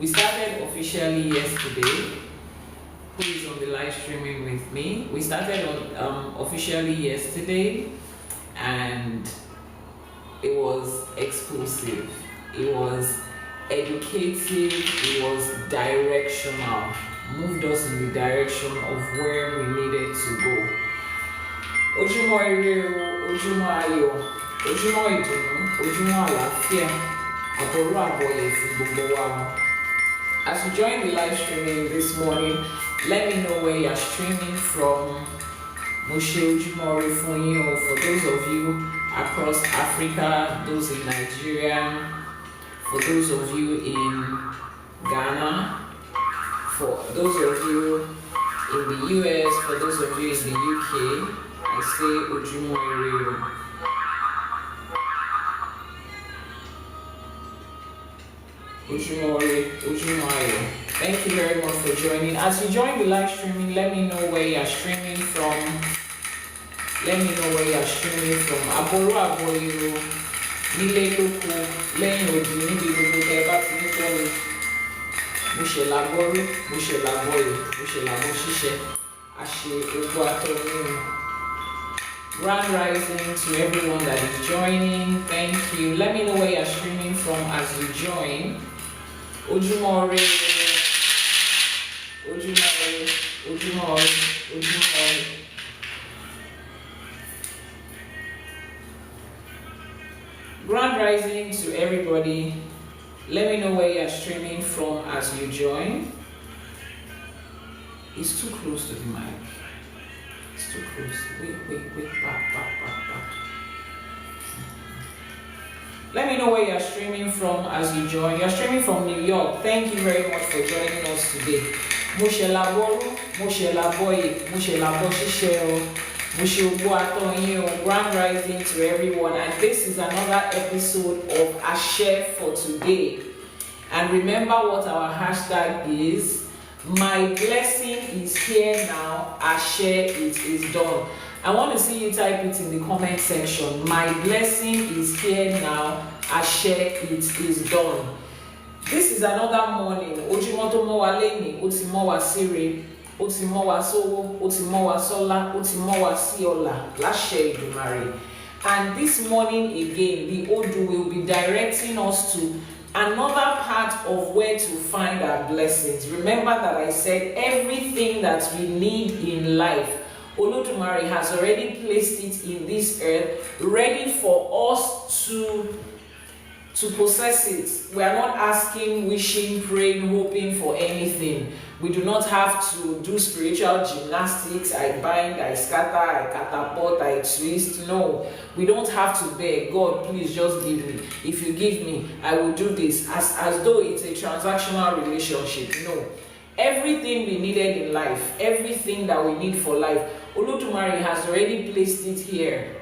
We started officially yesterday. Who is on the live streaming with me? We started on officially yesterday, and it was explosive. It was educative. It was directional. Moved us in the direction of where we needed to go. Ojúmọ́ ire o, ojúmọ́ ayọ̀, ojúmọ́ ìdùnnú, ojúmọ́ àlàáfíà, àbọ̀rú àbọ̀yè fún gbogbo wa. As you join the live streaming this morning, let me know where you're streaming from. Mo ṣe ojúmọ́ ire fún yín o, for those of you across Africa, those in Nigeria, for those of you in Ghana, for those of you in the US, for those of you in the UK, I say ojúmọ́ ire o. Ojúmọ́ ire, ojúmọ́ ayọ̀. Thank you very much for joining. As you join the live streaming, let me know where you're streaming from. Let me know where you're streaming from. Àbọ̀rú àbọ̀yè o, nílé lóko, lẹ́yìn odi, níbi gbogbo tẹ́ bá ti ní tọ́ni. Mo ṣe làbọ̀rú, mo ṣe làbọ̀yè, mo ṣe làbọ̀ ṣíṣe. Àṣẹ ogbó àtọ́ni. Grand rising to everyone that is joining. Thank you. Let me know where you're streaming from as you join. Ojúmọ́ ire, ojúmọ́ ire, ojúmọ́ ire, ojúmọ́ ire. Grand rising to everybody. Let me know where you're streaming from as you join. It's too close to the mic. It's too close. Wait, back. Let me know where you're streaming from as you join. You're streaming from New York. Thank you very much for joining us today. Mo ṣe làbọ̀rú, mo ṣe làbọ̀yè, mo ṣe làbọ̀ ṣíṣe o, mo ṣe ogbó àtọ̀yìn o. Grand rising to everyone. And this is another episode of ÀŞẹ for today. And remember what our hashtag is. My blessing is here now. ÀŞẹ, it is done. I want to see you type it in the comment section. My blessing is here now. ÀŞẹ, it is done. This is another morning. Ojúmọ́ tó mọ́ wa lẹ́yìn, ó ti mọ́ wa síre, ó ti mọ́ wa sówó, ó ti mọ́ wa sọ́lá, ó ti mọ́ wa sí ọlá, láṣẹ Èdùmàrè. And this morning again, the Odù will be directing us to another part of where to find our blessings. Remember that I said everything that we need in life, Olódùmarè has already placed it in this earth, ready for us to possess it. We are not asking, wishing, praying, hoping for anything. We do not have to do spiritual gymnastics. I bind, I scatter, I catapult, I twist. No, we don't have to beg. God, please just give me. If you give me, I will do this. As though it's a transactional relationship. No. Everything we needed in life, everything that we need for life, Olódùmarè has already placed it here.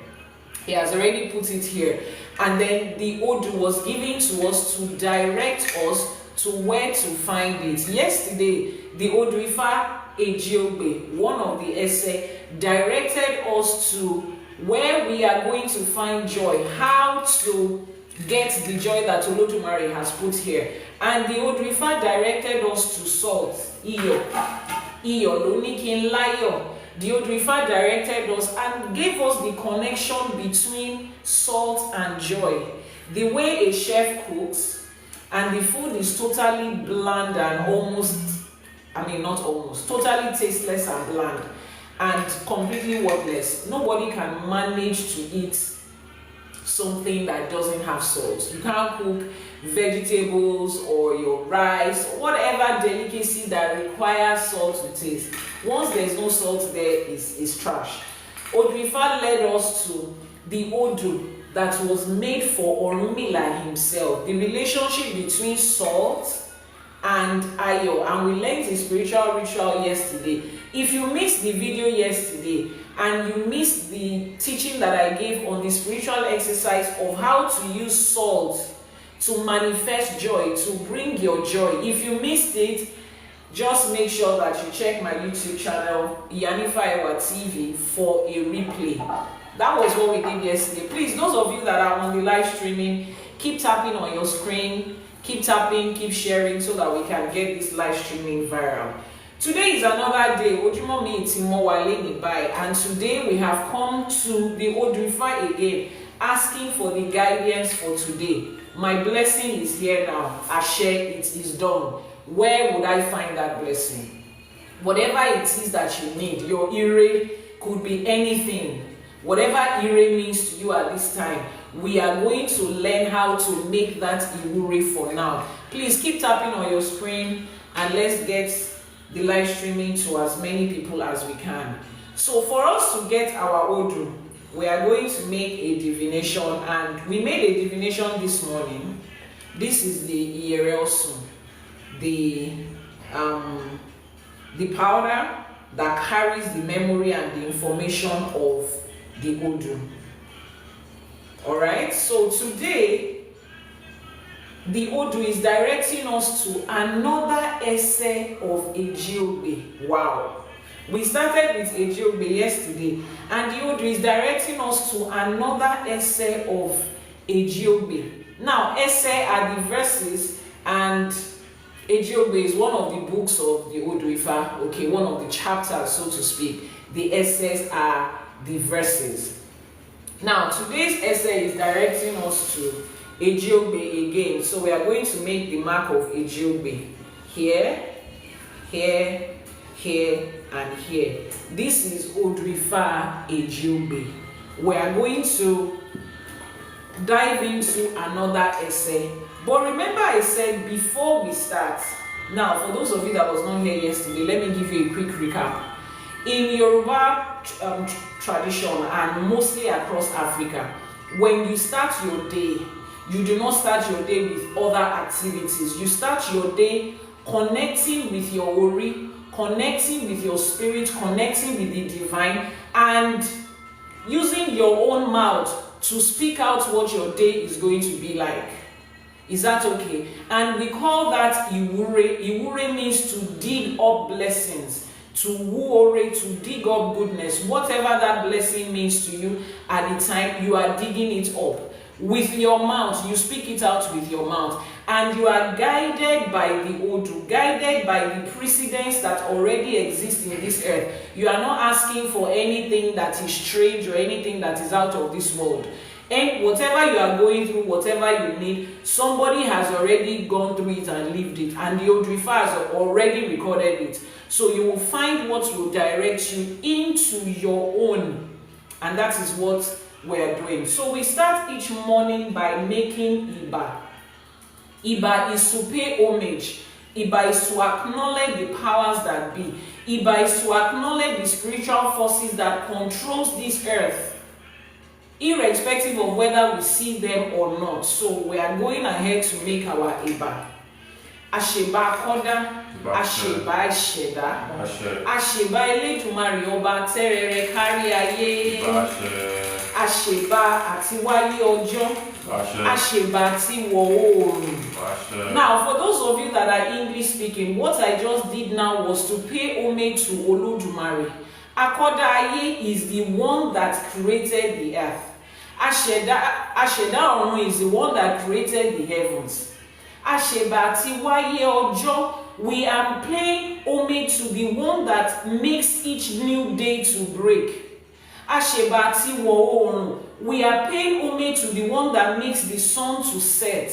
He has already put it here. And then the Odù was given to us to direct us to where to find it. Yesterday, the Odù ԵJÌOGBÈ, one of the essay, directed us to where we are going to find joy, how to get the joy that Olódùmarè has put here. And the Odù directed us to salt, iyọ̀ ló ní kí n láyọ̀. The Odù directed us and gave us the connection between salt and joy. The way a chef cooks, and the food is totally bland and totally tasteless and bland and completely worthless. Nobody can manage to eat something that doesn't have salt. You can't cook vegetables or your rice, whatever delicacy that requires salt to taste. Once there's no salt there, is trash. Odù led us to the Odù that was made for Ọ̀rúnmìlà himself, the relationship between salt and ayọ̀, and we learned the spiritual ritual yesterday. If you missed the video yesterday and you missed the teaching that I gave on the spiritual exercise of how to use salt to manifest joy, to bring your joy, if you missed it, just make sure that you check my YouTube channel, ΙYANIFA ΕWÀ TV, for a replay. That was what we did yesterday. Please, those of you that are on the live streaming, keep tapping on your screen, Keep tapping, keep sharing so that we can get this live streaming viral. Today is another day, and today we have come to the Odù ÈJÌOGBÈ again, asking for the guidance for today. My blessing is here now. ÀŞẸ, it is done. Where would I find that blessing? Whatever it is that you need, your ire could be anything. Whatever ire means to you at this time, we are going to learn how to make that ИWÚRE for now. Please keep tapping on your screen and let's get the live streaming to as many people as we can. So for us to get our Odù, we are going to make a divination, and we made a divination this morning. This is the IRLSU, the powder that carries the memory and the information of the Odù. Alright, so today the Odù is directing us to another essay of ÌJÍOGBÈ. Wow. We started with ÌJÍOGBÈ yesterday, and the Odù is directing us to another essay of ÌJÍOGBÈ. Now, essay are the verses, and ÌJÍOGBÈ is one of the books of the Odù Ifá, okay, one of the chapters, so to speak. The essays are the verses. Now, today's essay is directing us to ÌJÍOGBÈ again. So we are going to make the mark of ÌJÍOGBÈ here, here, here, and here. This is Odù ÌJÍOGBÈ. We are going to dive into another essay. But remember, I said before we start, now for those of you that was not here yesterday, let me give you a quick recap. In Yoruba tradition, and mostly across Africa, when you start your day, you do not start your day with other activities. You start your day connecting with your ori, connecting with your spirit, connecting with the divine, and using your own mouth to speak out what your day is going to be like. Is that okay? And we call that ИWÚRE. ИWÚRE means to dig up blessings, to woo, to dig up goodness. Whatever that blessing means to you at the time, you are digging it up. With your mouth, you speak it out with your mouth. And you are guided by the Odù, guided by the precedents that already exist in this earth. You are not asking for anything that is strange or anything that is out of this world. And whatever you are going through, whatever you need, somebody has already gone through it and lived it. And the Odù Ifá has already recorded it. So you will find what will direct you into your own. And that is what we are doing. So we start each morning by making Iba. Iba is to pay homage. Iba is to acknowledge the powers that be. Iba is to acknowledge the spiritual forces that controls this earth, irrespective of whether we see them or not. So we are going ahead to make our Iba. Àṣẹ̀bà Kọ́dá, àṣẹ̀bà ìṣẹ̀dá, àṣẹ̀bà Elédùmarè ọba tẹ́rẹrẹ kárí ayé, àṣẹ̀bà àtiwáyé ọjọ́, àṣẹ̀bà àtiwọ̀ oòrùn. Now, for those of you that are English speaking, what I just did now was to pay homage to Olódùmarè. Akọ́dá ayé is the one that created the earth. Àṣẹ̀dá ọ̀run is the one that created the heavens. Àṣẹ̀bà àtiwáyé ọjọ́, we are paying homage to the one that makes each new day to break. Àṣẹ̀bà àtiwọ̀ oòrùn, we are paying homage to the one that makes the sun to set.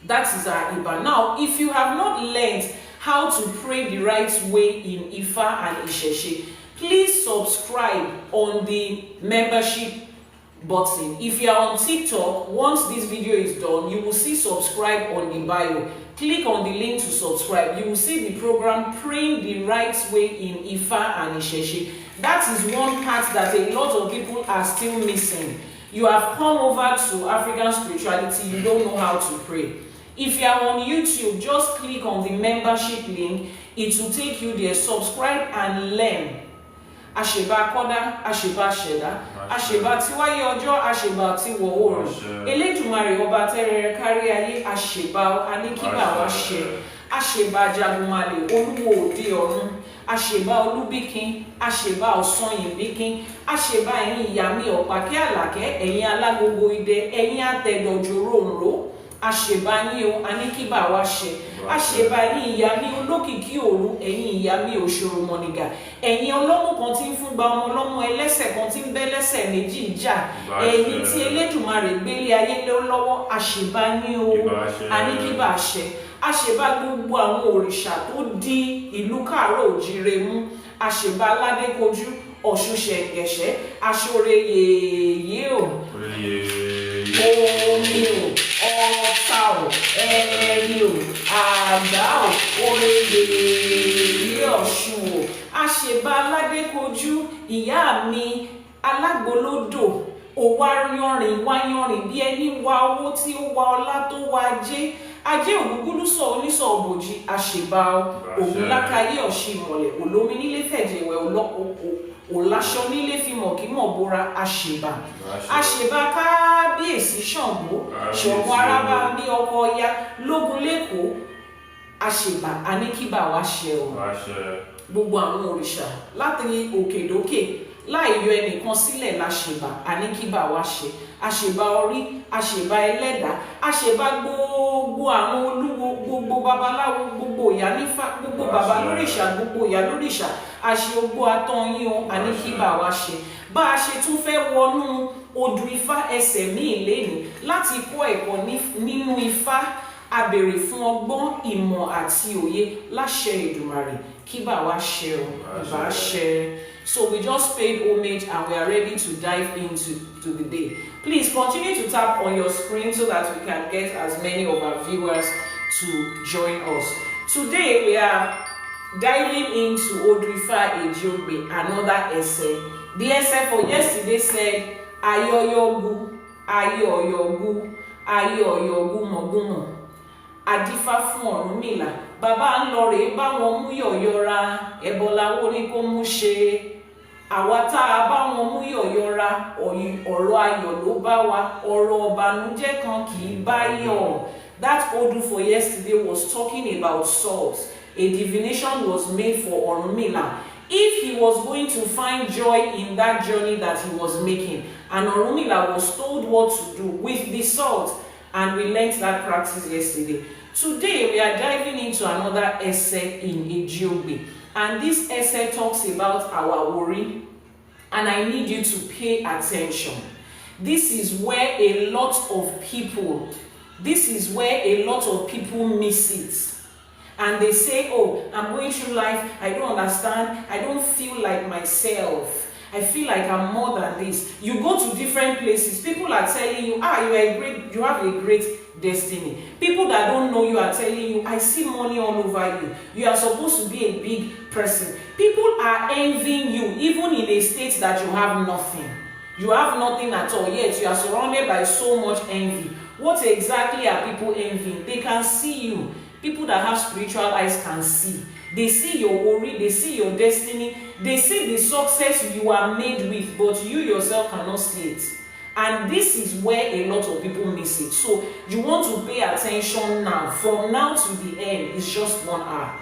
That is our Iba. Now, if you have not learned how to pray the right way in Ifa and Ìṣẹ̀ṣe, please subscribe on the membership button. If you are on TikTok, once this video is done, you will see subscribe on the bio. Click on the link to subscribe. You will see the program Praying the Right Way in Ifa and Ìṣẹ̀ṣe. That is one part that a lot of people are still missing. You have come over to African spirituality, you don't know how to pray. If you are on YouTube, just click on the membership link. It will take you there. Subscribe and learn. Àṣẹ̀bà Kọ́dá, àṣẹ̀bà ìṣẹ̀dá, àṣẹ̀bà àtiwáyé ọjọ́, àṣẹ̀bà àtiwọ̀ oòrùn. Elédùmarè ọba tẹ́rẹrẹ kárí ayé, àṣẹ̀bà aníkíbà wá ṣẹ. Àṣẹ̀bà Jagunmalè, olúwo òde ọ̀run. Àṣẹ̀bà Olúbíkin, àṣẹ̀bà Ọ̀sanyìnbíkin, àṣẹ̀bà ẹ̀yin ìyá mi ọ̀pákẹ́ àlàkẹ́, ẹ̀yin alágogo idẹ, ẹ̀yin àtẹ̀dọ̀jòrò òǹró. àṣèbá yín o, àníkíbà wá ṣẹ. Àṣèbá yín ìyá mi olókìkí òru, ẹ̀yin ìyá mi òṣòro mọ̀nìgà. Ẹ̀yin ọlọ́mú kan tí ń fún gba ọmọ ọlọ́mú, ẹlẹ́sẹ̀ kan tí ń bẹ́ lẹ́sẹ̀ méjì jà. Ẹ̀yin tí Elédùmarè gbélé ayé lọ́wọ́, àṣèbá yín o, àníkíbà ṣẹ. Àṣèbá gbogbo àwọn òrìṣà tó di ìlú Káàárọ̀ Oòjíire mú. Àṣèbá Aládékojú, Ọ̀ṣun Ṣẹ̀ǹgẹ̀ṣẹ́, Aṣọre yèyé o, omi o, ọ̀tá o, ẹ̀rí o, àgbá o, Ore yèyé Ọ̀ṣun o. Àṣèbá Aládékojú, ìyá mi alágbolódò, òwá yánrin bí ẹni wá owó tí ó wá ọlá tó wá ajé ògúngúlùsọ onísọ òbòjì. Àṣèbá ògúnlákayé ọ̀ṣì ìmọ̀lẹ̀, olómi nílé fẹ̀jẹ̀wẹ̀ òláṣọ nílé fimọ̀ kí mọ̀ bóra. Àṣèbá kábíyèsí Ṣàngó, Ṣàngó Arábámbí ọkọ Ọya lógun lẹ́kọ̀ọ́. Àṣèbá àníkíbà wá ṣẹ o. Gbogbo àwọn òrìṣà láti òkèdókè láì yọ ẹnìkan sílẹ̀ láṣèbá àníkíbà wá ṣẹ. Àṣèbá orí, àṣèbá ẹlẹ́dàá, àṣèbá gbogbo àwọn olúwo, gbogbo babaláwo, gbogbo ìyánífá, gbogbo bàbá lóríṣà, gbogbo ìyá lóríṣà. Àṣeogbó atọ́yín o, àníkíbà wá ṣẹ. Bá a ṣe tún fẹ́ wọnú odù ifá ẹsẹ̀ míì lénìí láti kọ́ ẹ̀kọ́ nínú ifá, a béèrè fún ọgbọ́n, ìmọ̀ àti òye láṣẹ Èdùmàrè. Kíbà wá ṣẹ o, ìbá ṣẹ. So we just paid homage and we are ready to dive into the day. Please continue to tap on your screen so that we can get as many of our viewers to join us. Today we are diving into Odù ÈJÌOGBÈ, another essay. The essay for yesterday said, Ayoyogu, Ayoyogu, Ayoyogu Mogumo. Adífá fún Ọ̀rúnmìlà. Bàbá ń lọ rèé bá wọn mú yọ̀yọ́ra, ẹbọláwo ní kó mú ṣe. Àwa tá a bá wọn mú yọ̀yọ́ra, ọ̀rọ̀ ayọ̀ ló bá wa, ọ̀rọ̀ ọ̀bànújẹ́ kan kì í bá yọ̀. That Odu for yesterday was talking about salt. A divination was made for Ọ̀rúnmìlà. If he was going to find joy in that journey that he was making, and Ọ̀rúnmìlà was told what to do with the salt, and we learned that practice yesterday. Today we are diving into another essay in Ejiogbè, and this essay talks about our worry, and I need you to pay attention. This is where a lot of people miss it. And they say, oh, I'm going through life, I don't understand, I don't feel like myself. I feel like I'm more than this. You go to different places, people are telling you, you have a great destiny. People that don't know you are telling you, I see money all over you. You are supposed to be a big person. People are envying you, even in a state that you have nothing. You have nothing at all, yet you are surrounded by so much envy. What exactly are people envying? They can see you. People that have spiritual eyes can see. They see your worry, they see your destiny, they see the success you are made with, but you yourself cannot see it. And this is where a lot of people miss it. So you want to pay attention now. From now to the end, it's just 1 hour.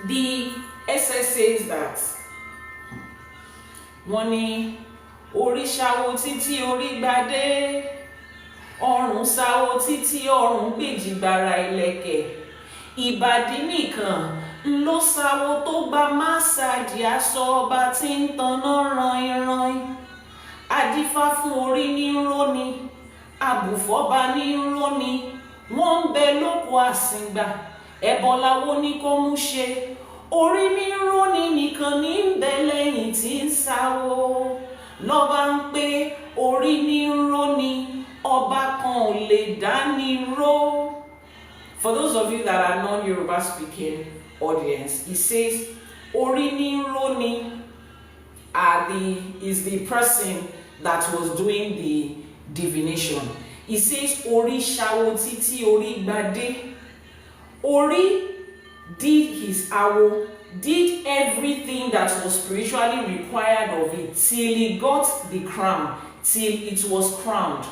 The essay says that wọ́n ní orí ṣàwo títí orí gba'dé, ọrùn ṣàwo títí ọrùn gbèjìgbara ìlẹ̀kẹ̀, ìbàdí nìkan ló ṣàwo tó gba másáàjì aṣọ ọba tí ń tanná ranran. Adífá fún orí ní róni, àbùfọ́ba ní róni, wọ́n ń bẹ lóko àsìngbà, ẹbọláwo ní kó mú ṣe. Orí ní róni nìkan ní ń bẹ lẹ́yìn tí ń ṣàwo, lọ́ba ń pé orí ní róni, ọba kan ò lè dání ró. For those of you that are non-Yoruba speaking audience, it says orí ní róni is the person that was doing the divination. It says orí ṣàwo títí orí gba'dé. Orí did his awo, did everything that was spiritually required of it till he got the crown, till it was crowned.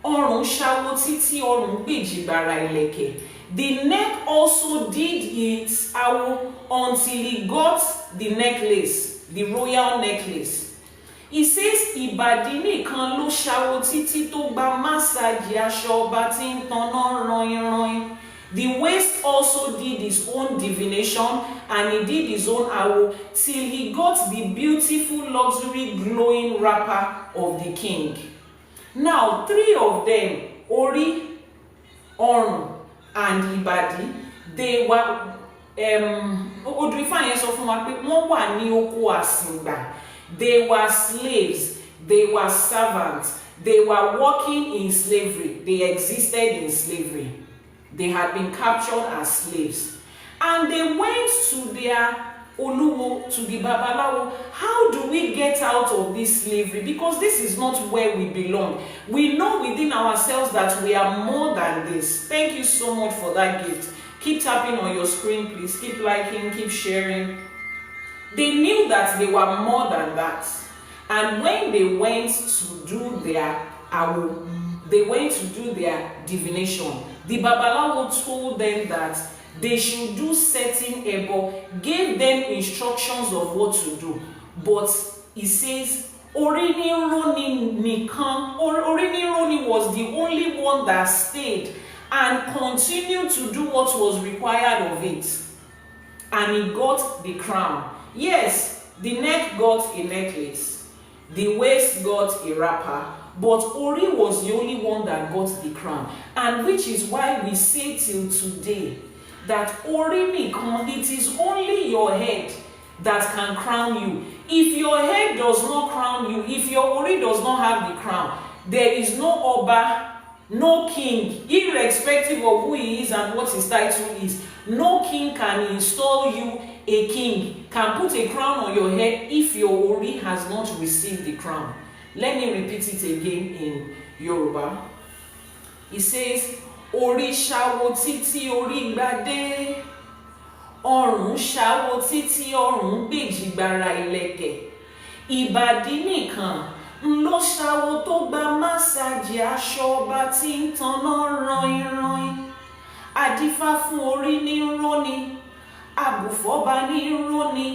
Ọrùn ṣàwo títí ọrùn gbèjìgbara ìlẹ̀kẹ̀. The neck also did its awo until he got the necklace, the royal necklace. He says ìbàdí nìkan ló ṣàwo títí tó gba massage aṣọ ọba tí ń tanná rọyìnrọyìn. The waist also did his own divination, and he did his own awo till he got the beautiful luxury glowing wrapper of the king. Now 3 of them, Orí, Ọrùn, and Ìbàdí, they were Odù Ifá yẹn sọ fún wa pé wọ́n wà ní oko àsìngbà. They were slaves, they were servants, they were working in slavery, they existed in slavery. They had been captured as slaves. And they went to their Olúwo, to the Babaláwo. How do we get out of this slavery? Because this is not where we belong. We know within ourselves that we are more than this. Thank you so much for that gift. Keep tapping on your screen, please. Keep liking, keep sharing. They knew that they were more than that. And when they went to do their awo, they went to do their divination, the Babaláwo told them that they should do certain ebo, gave them instructions of what to do. But he says, Orinironi was the only one that stayed and continued to do what was required of it. And he got the crown. Yes, the neck got a necklace, the waist got a wrapper, but Ori was the only one that got the crown. And which is why we say till today that Ori Nikan, it is only your head that can crown you. If your head does not crown you, if your Ori does not have the crown, there is no Oba, no king, irrespective of who he is and what his title is. No king can install you a king, can put a crown on your head if your Ori has not received the crown. Let me repeat it again in Yoruba. It says, Orí ṣàwo títí orí gba'dé, ọrùn ṣàwo títí ọrùn gbèjìgbara ìlẹ̀kẹ̀, ìbàdí nìkan ló ṣàwo tó gba másáàjì aṣọ ọba tí ń tanná rọyìnrọyìn. Adífá fún orí ní róni, àbùfọ́ba ní róni,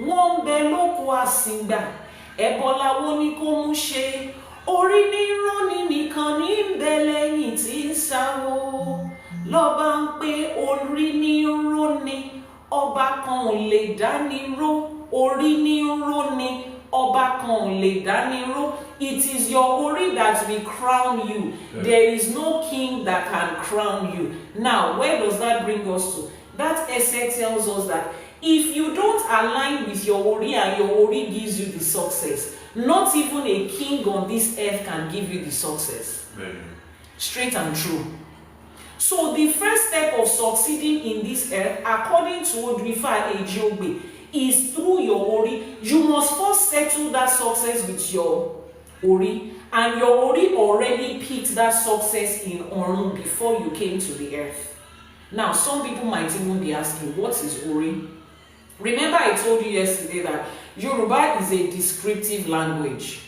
wọ́n ń bẹ lóko àsìngbà, ẹbọ láwo ní kó mú ṣe. Orí ní róni nìkan ní ń bẹ lẹ́yìn tí ń ṣàwo. Lọ́ba ń pé orí ní róni, ọba kan ò lè dání ró. Orí ní róni, ọba kan ò lè dání ró. It is your Ori that will crown you. Yeah. There is no king that can crown you. Now, where does that bring us to? That essay tells us that if you don't align with your Ori and your Ori gives you the success, not even a king on this earth can give you the success. Amen. Straight and true. So the first step of succeeding in this earth, according to Odù ԵＪԻΟGBÈ, is through your Ori. You must first settle that success with your Ori. And your Ori already picked that success in Orun before you came to the earth. Now, some people might even be asking, what is Ori? Remember I told you yesterday that Yoruba is a descriptive language.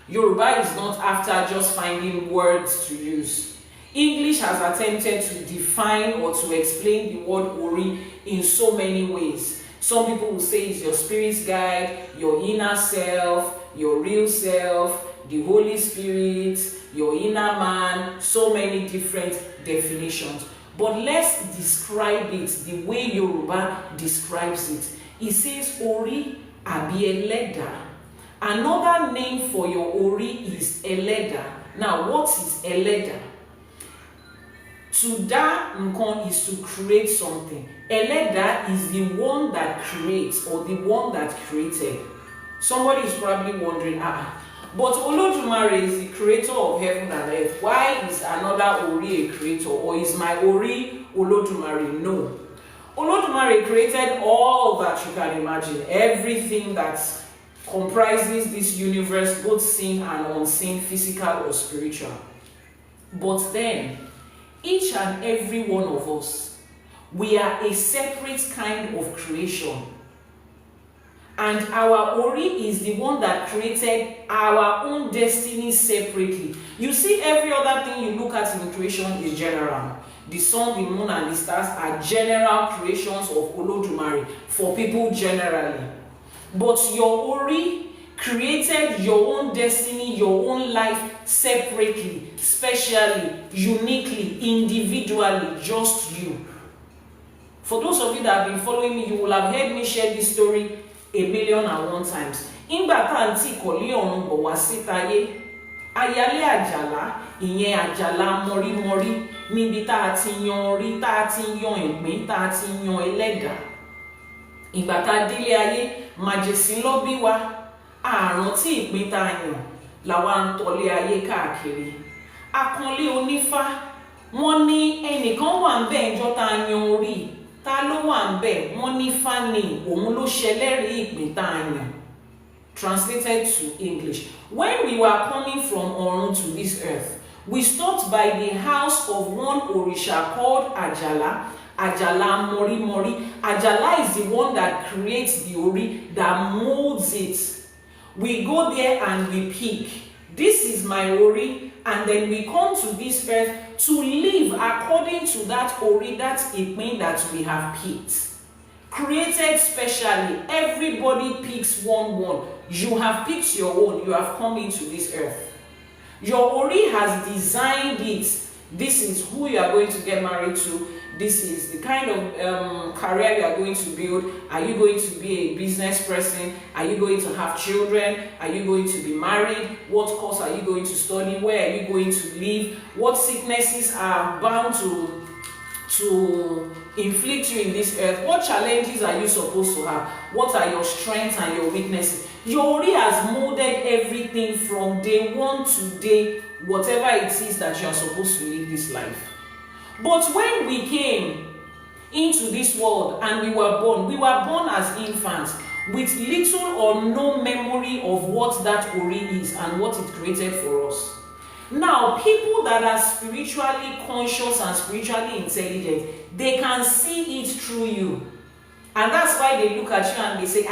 Yoruba is not after just finding words to use. English has attempted to define or to explain the word Ori in so many ways. Some people will say it's your spirit guide, your inner self, your real self, the Holy Spirit, your inner man, so many different definitions. But let's describe it the way Yoruba describes it. It says Ori Abi Eleda. Another name for your Ori is Eleda. Now, what is Eleda? To da nkon is to create something. Eleda is the one that creates or the one that created. Somebody is probably wondering, but Olodumare is the creator of heaven and earth. Why is another Ori a creator? Or is my Ori Olodumare? No. Olodumare created all that you can imagine. Everything that comprises this universe, both seen and unseen, physical or spiritual. But then, each and every one of us, we are a separate kind of creation. And our Ori is the one that created our own destiny separately. You see, every other thing you look at in creation is general. The sun, the moon, and the stars are general creations of Olodumare for people generally. But your Ori created your own destiny, your own life separately, specially, uniquely, individually, just you. For those of you that have been following me, you will have heard me share this story 1,000,001 times. Ìgbà tá à ń tì kọ̀lé ọ̀run bọ̀ wá sítáyé, ayálé àjàlá, ìyẹn àjàlá mọ̀rímọ̀rí, níbi tá a ti yan orí, tá a ti yan ìpín, tá a ti yan ẹlẹ́dàá. Ìgbà tá a délé ayé, màjèsín ló bí wa, àrùn tí ìpín tá a yàn làwa ń tọ́lé ayé káàkiri. Akànlé onífá, wọ́n ní ẹnìkan wà ń bẹ̀ ńjọ́ tá a yan orí, ta ló wà ń bẹ̀, wọ́n ní Fani, òun ló ṣẹlẹ́rìí ìpín tá a yàn. Translated to English. When we were coming from Ọ̀run to this earth, we stopped by the house of one Orisha called Ajala. Ajala Mori. Ajala is the one that creates the Ori, that molds it. We go there and we pick. This is my Ori, and then we come to this earth to live according to that Ori, that Ipin that we have picked. Created specially, everybody picks one. You have picked your own, you have come into this earth. Your Ori has designed it. This is who you are going to get married to. This is the kind of career you are going to build. Are you going to be a business person? Are you going to have children? Are you going to be married? What course are you going to study? Where are you going to live? What sicknesses are bound to inflict you in this earth? What challenges are you supposed to have? What are your strengths and your weaknesses? Your Ori has molded everything from day one to day, whatever it is that you are supposed to live this life. But when we came into this world and we were born as infants with little or no memory of what that Ori is and what it created for us. Now, people that are spiritually conscious and spiritually intelligent, they can see it through you. And that's why they look at you and they say,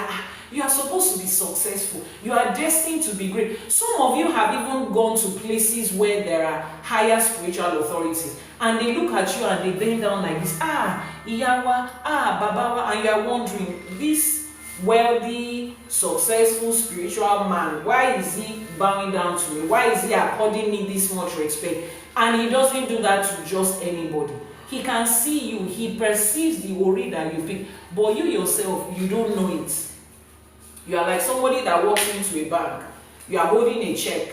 you are supposed to be successful. You are destined to be great. Some of you have even gone to places where there are higher spiritual authorities. And they look at you and they bend down like this. Iyawa, Babawa, and you are wondering, this wealthy, successful spiritual man, why is he bowing down to me? Why is he according me this much respect? And he doesn't do that to just anybody. He can see you, he perceives the Ori that you pick, but you yourself, you don't know it. You are like somebody that walks into a bank. You are holding a check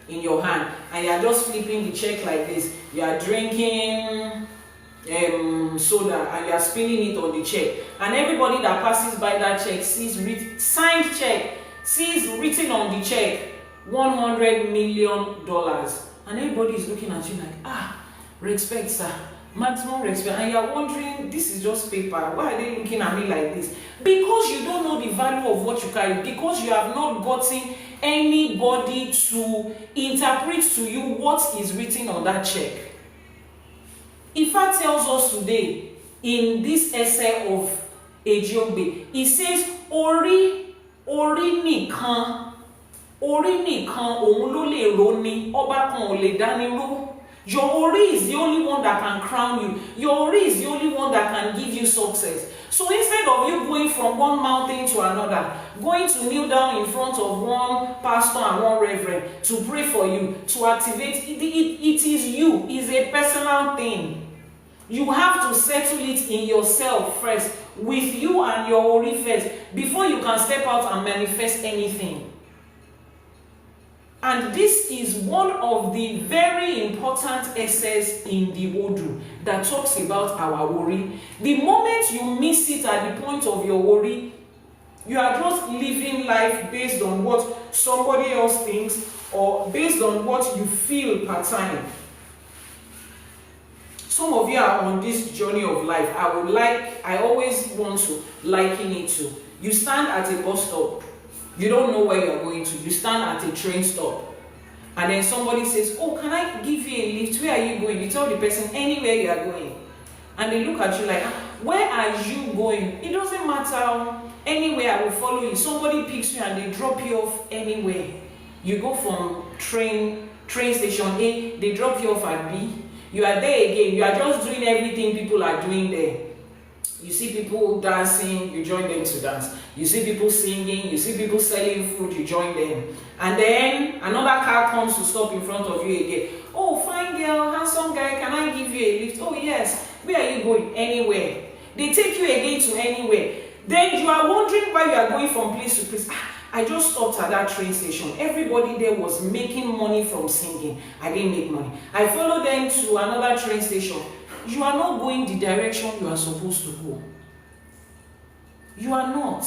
in your hand and you are just flipping the check like this. You are drinking soda and you are spilling it on the check. And everybody that passes by that check sees signed check, sees written on the check $100 million. And everybody is looking at you like, respect, sir. Maximum respect. And you are wondering, this is just paper. Why are they looking at me like this? Because you don't know the value of what you carry. Because you have not gotten anybody to interpret to you what is written on that check. Ifa tells us today in this essay of Ejogbe, it says, Ori nìkan òun ló lè ró ni, ọba kan ò lè dání ró. Your Ori is the only one that can crown you. Your Ori is the only one that can give you success. So instead of you going from one mountain to another, going to kneel down in front of one pastor and one reverend to pray for you, to activate, it is you. It's a personal thing. You have to settle it in yourself first, with you and your Ori first, before you can step out and manifest anything. And this is one of the very important essays in the Odù that talks about our Ori. The moment you miss it at the point of your Ori, you are just living life based on what somebody else thinks or based on what you feel per time. Some of you are on this journey of life. I always want to liken it to, you stand at a bus stop. You don't know where you're going to. You stand at a train stop. And then somebody says, oh, can I give you a lift? Where are you going? You tell the person, anywhere you are going. And they look at you like, where are you going? It doesn't matter. Anywhere, I will follow you. Somebody picks you and they drop you off anywhere. You go from train station A, they drop you off at B. You are there again. You are just doing everything people are doing there. You see people dancing, you join them to dance. You see people singing, you see people selling food, you join them. And then another car comes to stop in front of you again. Oh, fine girl, handsome guy, can I give you a lift? Oh yes, where are you going? Anywhere. They take you again to anywhere. Then you are wondering why you are going from place to place. I just stopped at that train station. Everybody there was making money from singing. I didn't make money. I followed them to another train station. You are not going the direction you are supposed to go. You are not.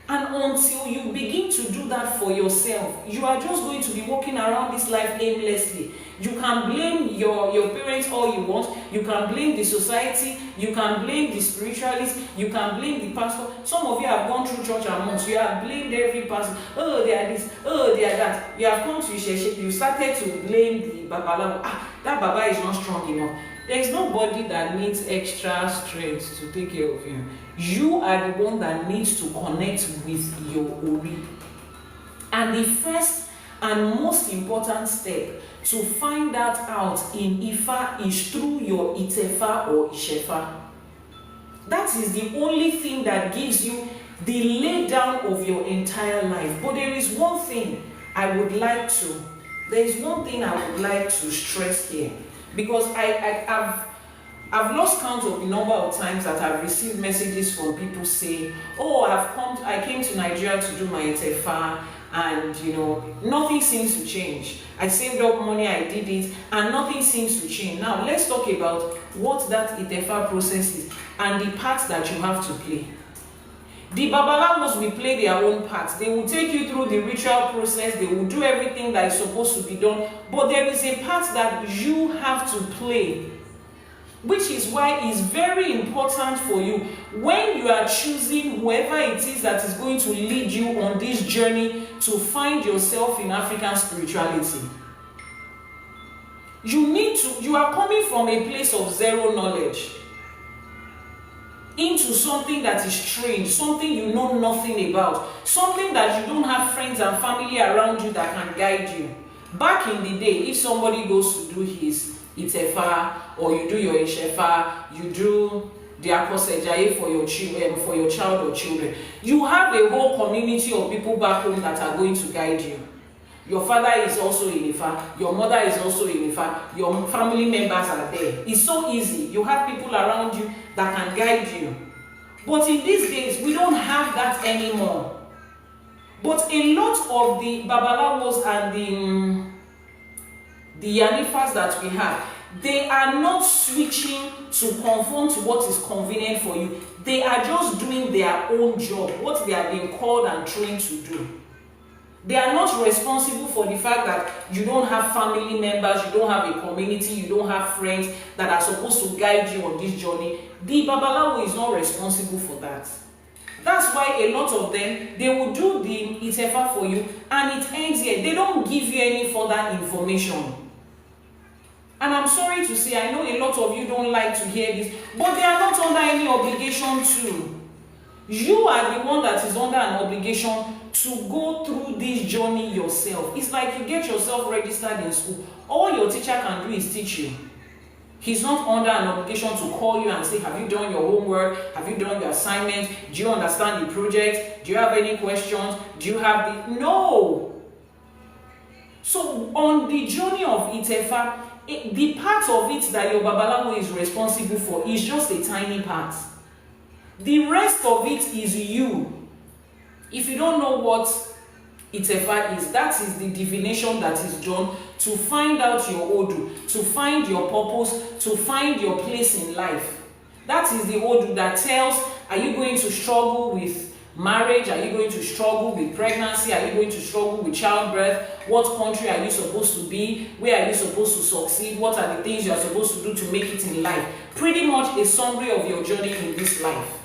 And until you begin to do that for yourself, you are just going to be walking around this life aimlessly. You can blame your parents all you want. You can blame the society. You can blame the spiritualists. You can blame the pastor. Some of you have gone through church and months. You have blamed every pastor. Oh, they are this. Oh, they are that. You have come to Isheshe. You started to blame the Babaláwo. That Baba is not strong enough. There is nobody that needs extra strength to take care of you. You are the one that needs to connect with your Ori. And the first and most important step to find that out in Ifa is through your Itefa or Ishefa. That is the only thing that gives you the lay down of your entire life. But there is one thing I would like to stress here. Because I've lost count of the number of times that I've received messages from people saying, oh, I came to Nigeria to do my Itefa, and nothing seems to change. I saved up money, I did it, and nothing seems to change. Now let's talk about what that Itefa process is and the part that you have to play. The Babalawos will play their own part. They will take you through the ritual process. They will do everything that is supposed to be done. But there is a part that you have to play, which is why it's very important for you when you are choosing whoever it is that is going to lead you on this journey to find yourself in African spirituality. You are coming from a place of zero knowledge into something that is strange, something you know nothing about, something that you don't have friends and family around you that can guide you. Back in the day, if somebody goes to do his Itefa, or you do your Ishefa, you do the Akosejaye for your child or children, you have a whole community of people back home that are going to guide you. Your father is also in Ifa, your mother is also in Ifa, your family members are there. It's so easy. You have people around you that can guide you. But in these days, we don't have that anymore. But a lot of the Babalawos and the Yanifas that we have, they are not switching to conform to what is convenient for you. They are just doing their own job, what they are being called and trained to do. They are not responsible for the fact that you don't have family members, you don't have a community, you don't have friends that are supposed to guide you on this journey. The Babalawo is not responsible for that. That's why a lot of them, they will do the Itefa for you and it ends here. They don't give you any further information. And I'm sorry to say, I know a lot of you don't like to hear this, but they are not under any obligation to. You are the one that is under an obligation to go through this journey yourself. It's like you get yourself registered in school. All your teacher can do is teach you. He's not under an obligation to call you and say, have you done your homework? Have you done your assignment? Do you understand the project? Do you have any questions? Do you have the... No! So on the journey of Itefa, the part of it that your Babalawo is responsible for is just a tiny part. The rest of it is you. If you don't know what Itefa is, that is the divination that is done to find out your Odu, to find your purpose, to find your place in life. That is the Odu that tells, are you going to struggle with marriage? Are you going to struggle with pregnancy? Are you going to struggle with childbirth? What country are you supposed to be? Where are you supposed to succeed? What are the things you are supposed to do to make it in life? Pretty much a summary of your journey in this life.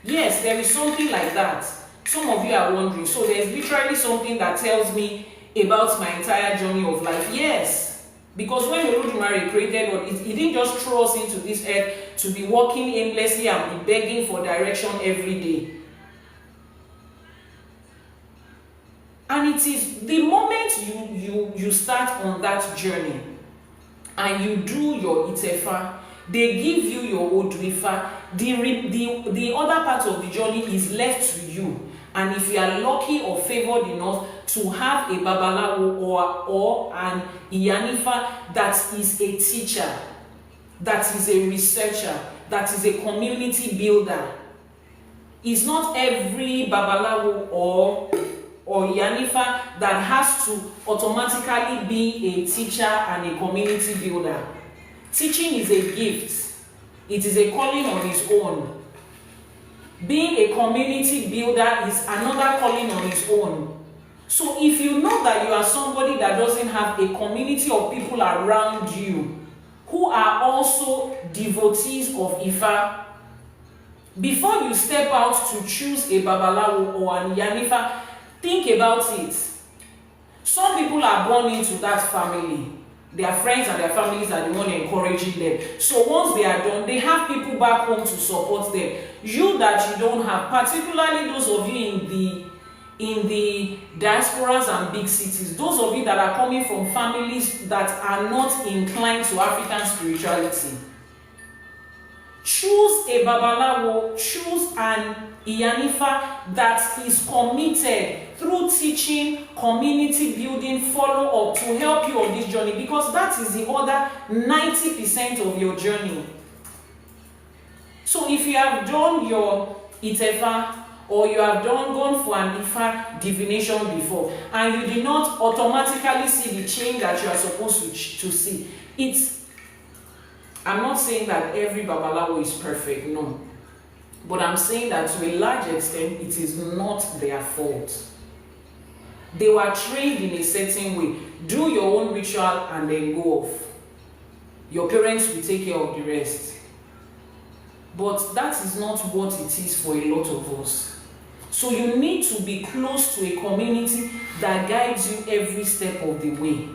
Yes, there is something like that. Some of you are wondering, so there's literally something that tells me about my entire journey of life. Yes, because when Olodumare created God, he didn't just throw us into this earth to be walking aimlessly and be begging for direction every day. And it is the moment you start on that journey and you do your Itefa, They give you your Odù Ifá. The other part of the journey is left to you. And if you are lucky or favored enough to have a Babaláwo or an IYANIFA that is a teacher, that is a researcher, that is a community builder. It's not every Babaláwo or IYANIFA that has to automatically be a teacher and a community builder. Teaching is a gift. It is a calling on its own. Being a community builder is another calling on its own. So if you know that you are somebody that doesn't have a community of people around you who are also devotees of Ifa, before you step out to choose a Babaláwo or an IYANIFA, think about it. Some people are born into that family. Their friends and their families are the one encouraging them. So once they are done, they have people back home to support them. You that you don't have, particularly those of you in the diasporas and big cities, those of you that are coming from families that are not inclined to African spirituality, choose a Babaláwo, choose an IYANIFA that is committed through teaching, community building, follow up to help you on this journey, because that is the other 90% of your journey. So if you have done your ITEFA or you have gone for an IFA divination before and you did not automatically see the change that you are supposed to see, I'm not saying that every Babaláwo is perfect, no. But I'm saying that to a large extent, it is not their fault. They were trained in a certain way. Do your own ritual and then go off. Your parents will take care of the rest. But that is not what it is for a lot of us. So you need to be close to a community that guides you every step of the way.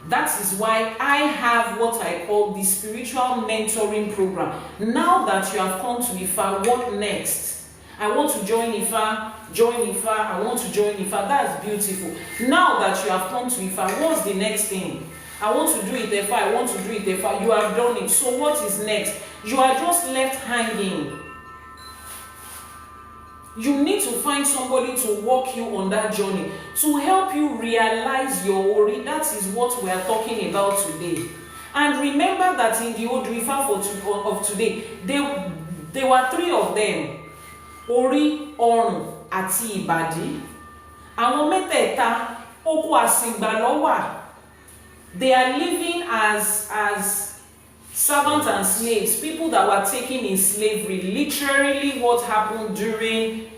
That is why I have what I call the spiritual mentoring program. Now that you have come to Ifa, what next? I want to join Ifa, I want to join Ifa. That's beautiful. Now that you have come to Ifa, what's the next thing? I want to do ITEFA, I want to do ITEFA. You have done it. So what is next? You are just left hanging. You need to find somebody to walk you on that journey, to help you realize your Ori. That is what we are talking about today. And remember that in the Odù Ifá of today, there were three of them: Ori, Ọrùn, àti Ìbàdí. Àwọn mẹ́tẹ̀ẹ̀ta oko àsìngbà ló wà. They are living as servants and slaves, people that were taken in slavery. Literally what happened during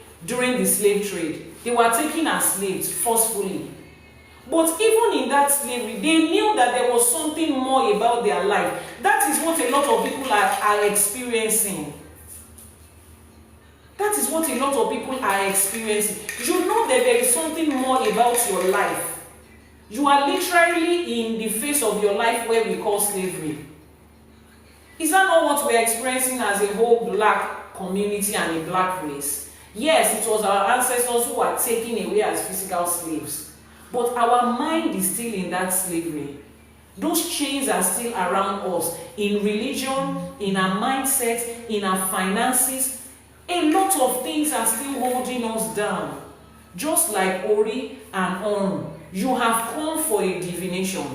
the slave trade. They were taken as slaves forcefully. But even in that slavery, they knew that there was something more about their life. That is what a lot of people are experiencing. That is what a lot of people are experiencing. You know that there is something more about your life. You are literally in the phase of your life where we call slavery. Is that not what we're experiencing as a whole black community and a black race? Yes, it was our ancestors who were taken away as physical slaves. But our mind is still in that slavery. Those chains are still around us. In religion, in our mindset, in our finances. A lot of things are still holding us down. Just like Ori and Ọrùn. You have come for a divination.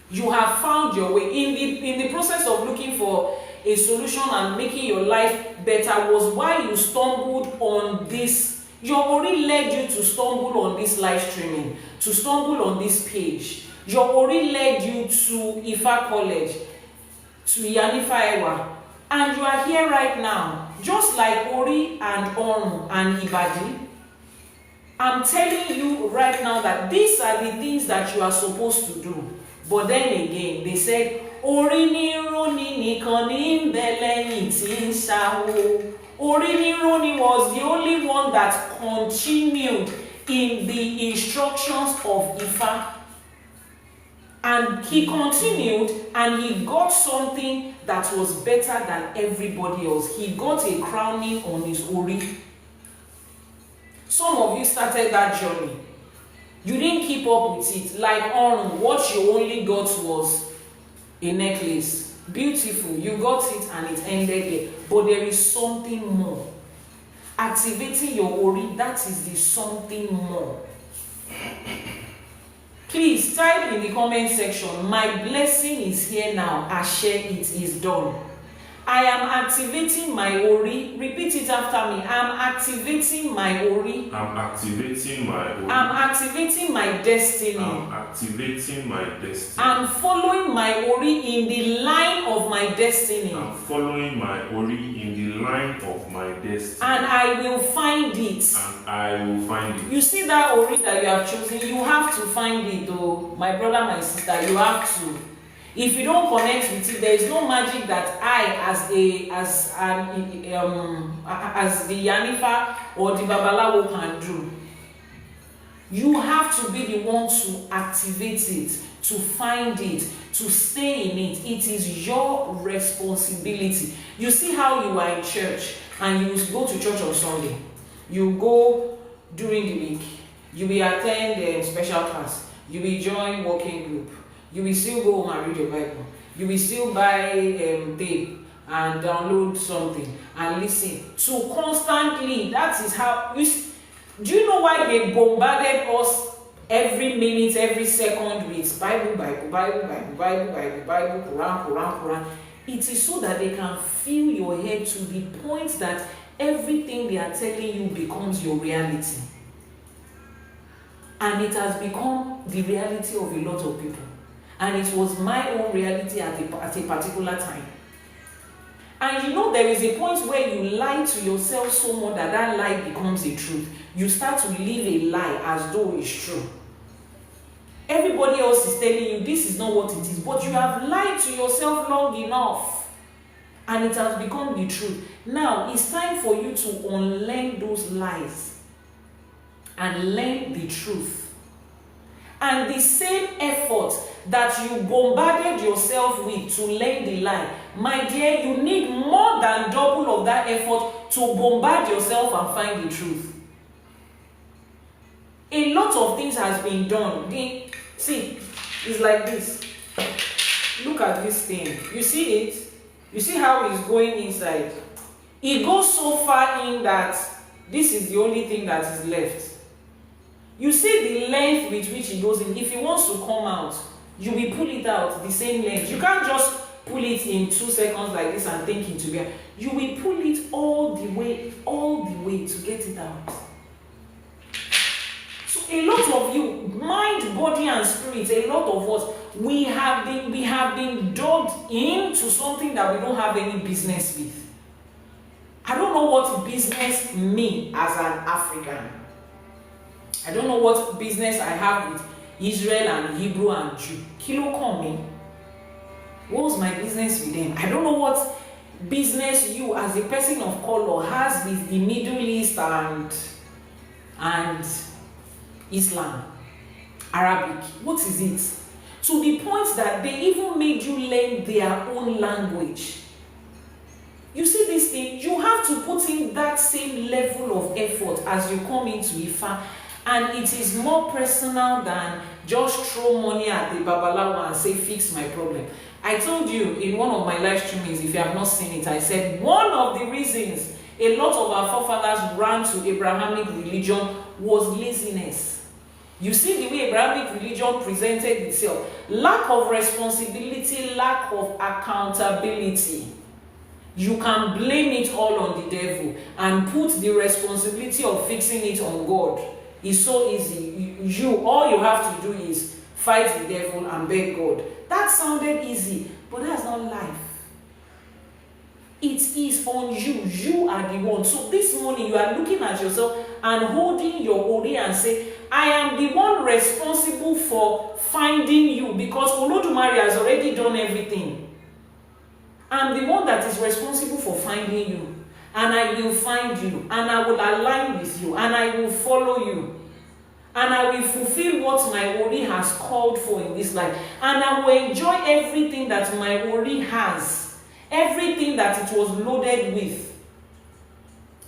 You have found your way. In the process of looking for a solution and making your life better was why you stumbled on this. Your Ori led you to stumble on this live streaming, to stumble on this page. Your Ori led you to Ifa College, to ÌYÁNIFÁ ЭWÀ, and you are here right now, just like Ori and Ọrùn and Ìbàdí. I'm telling you right now that these are the things that you are supposed to do. But then again, they said, Ori ni roni nìkan ní ńbẹ lẹ́yìn tí ń ṣàwo. Ori ni roni was the only one that continued in the instructions of Ifa. And he continued and he got something that was better than everybody else. He got a crowning on his Ori. Some of you started that journey. You didn't keep up with it. Like Ọrùn, what you only got was a necklace. Beautiful, you got it and it ended here. But there is something more. Activating your ori, that is the something more. Please type in the comment section, my blessing is here now. ÀŞẹ, it is done. I am activating my ori. Repeat it after me. I'm activating my ori. I'm activating my ori. I'm activating my destiny. I'm activating my destiny. I'm following my ori in the line of my destiny. I'm following my ori in the line of my destiny. And I will find it. And I will find it. You see that ori that you have chosen, you have to find it, though. My brother, my sister, you have to. If you don't connect with it, there is no magic that I, as the IYANIFA or the Babaláwo can do. You have to be the one to activate it, to find it, to stay in it. It is your responsibility. You see how you are in church and you go to church on Sunday. You go during the week. You will attend special class. You will join working group. You will still go home and read your Bible. You will still buy tape and download something and listen. So constantly, that is how you. Do you know why they bombarded us every minute, every second with Bible, Quran? It is so that they can fill your head to the point that everything they are telling you becomes your reality. And it has become the reality of a lot of people. And it was my own reality at a particular time. And you know, there is a point where you lie to yourself so much that that lie becomes a truth. You start to live a lie as though it's true. Everybody else is telling you this is not what it is, but you have lied to yourself long enough. And it has become the truth. Now, it's time for you to unlearn those lies and learn the truth. And the same effort that you bombarded yourself with to learn the lie, my dear, you need more than double of that effort to bombard yourself and find the truth. A lot of things has been done. See, it's like this. Look at this thing. You see it? You see how it's going inside? It goes so far in that this is the only thing that is left. You see the length with which it goes in. If it wants to come out, you will pull it out the same length. You can't just pull it in 2 seconds like this and think it to be. You will pull it all the way to get it out. So a lot of you, mind, body, and spirit, a lot of us, we have been dug into something that we don't have any business with. I don't know what business means as an African. I don't know what business I have with Israel and Hebrew and Jew. Kilo come. What was my business with them? I don't know what business you as a person of color has with the Middle East and Islam, Arabic. What is it? To the point that they even made you learn their own language. You see this thing, you have to put in that same level of effort as you come into Ifa. And it is more personal than just throw money at the Babaláwo and say, fix my problem. I told you in one of my live streamings, if you have not seen it, I said one of the reasons a lot of our forefathers ran to Abrahamic religion was laziness. You see the way Abrahamic religion presented itself. Lack of responsibility, lack of accountability. You can blame it all on the devil and put the responsibility of fixing it on God. It's so easy. All you have to do is fight the devil and beg God. That sounded easy, but that's not life. It is on you. You are the one. So this morning you are looking at yourself and holding your ori and say, I am the one responsible for finding you, because Olodumare has already done everything. I'm the one that is responsible for finding you. And I will find you, and I will align with you, and I will follow you, and I will fulfill what my ori has called for in this life, and I will enjoy everything that my ori has, everything that it was loaded with.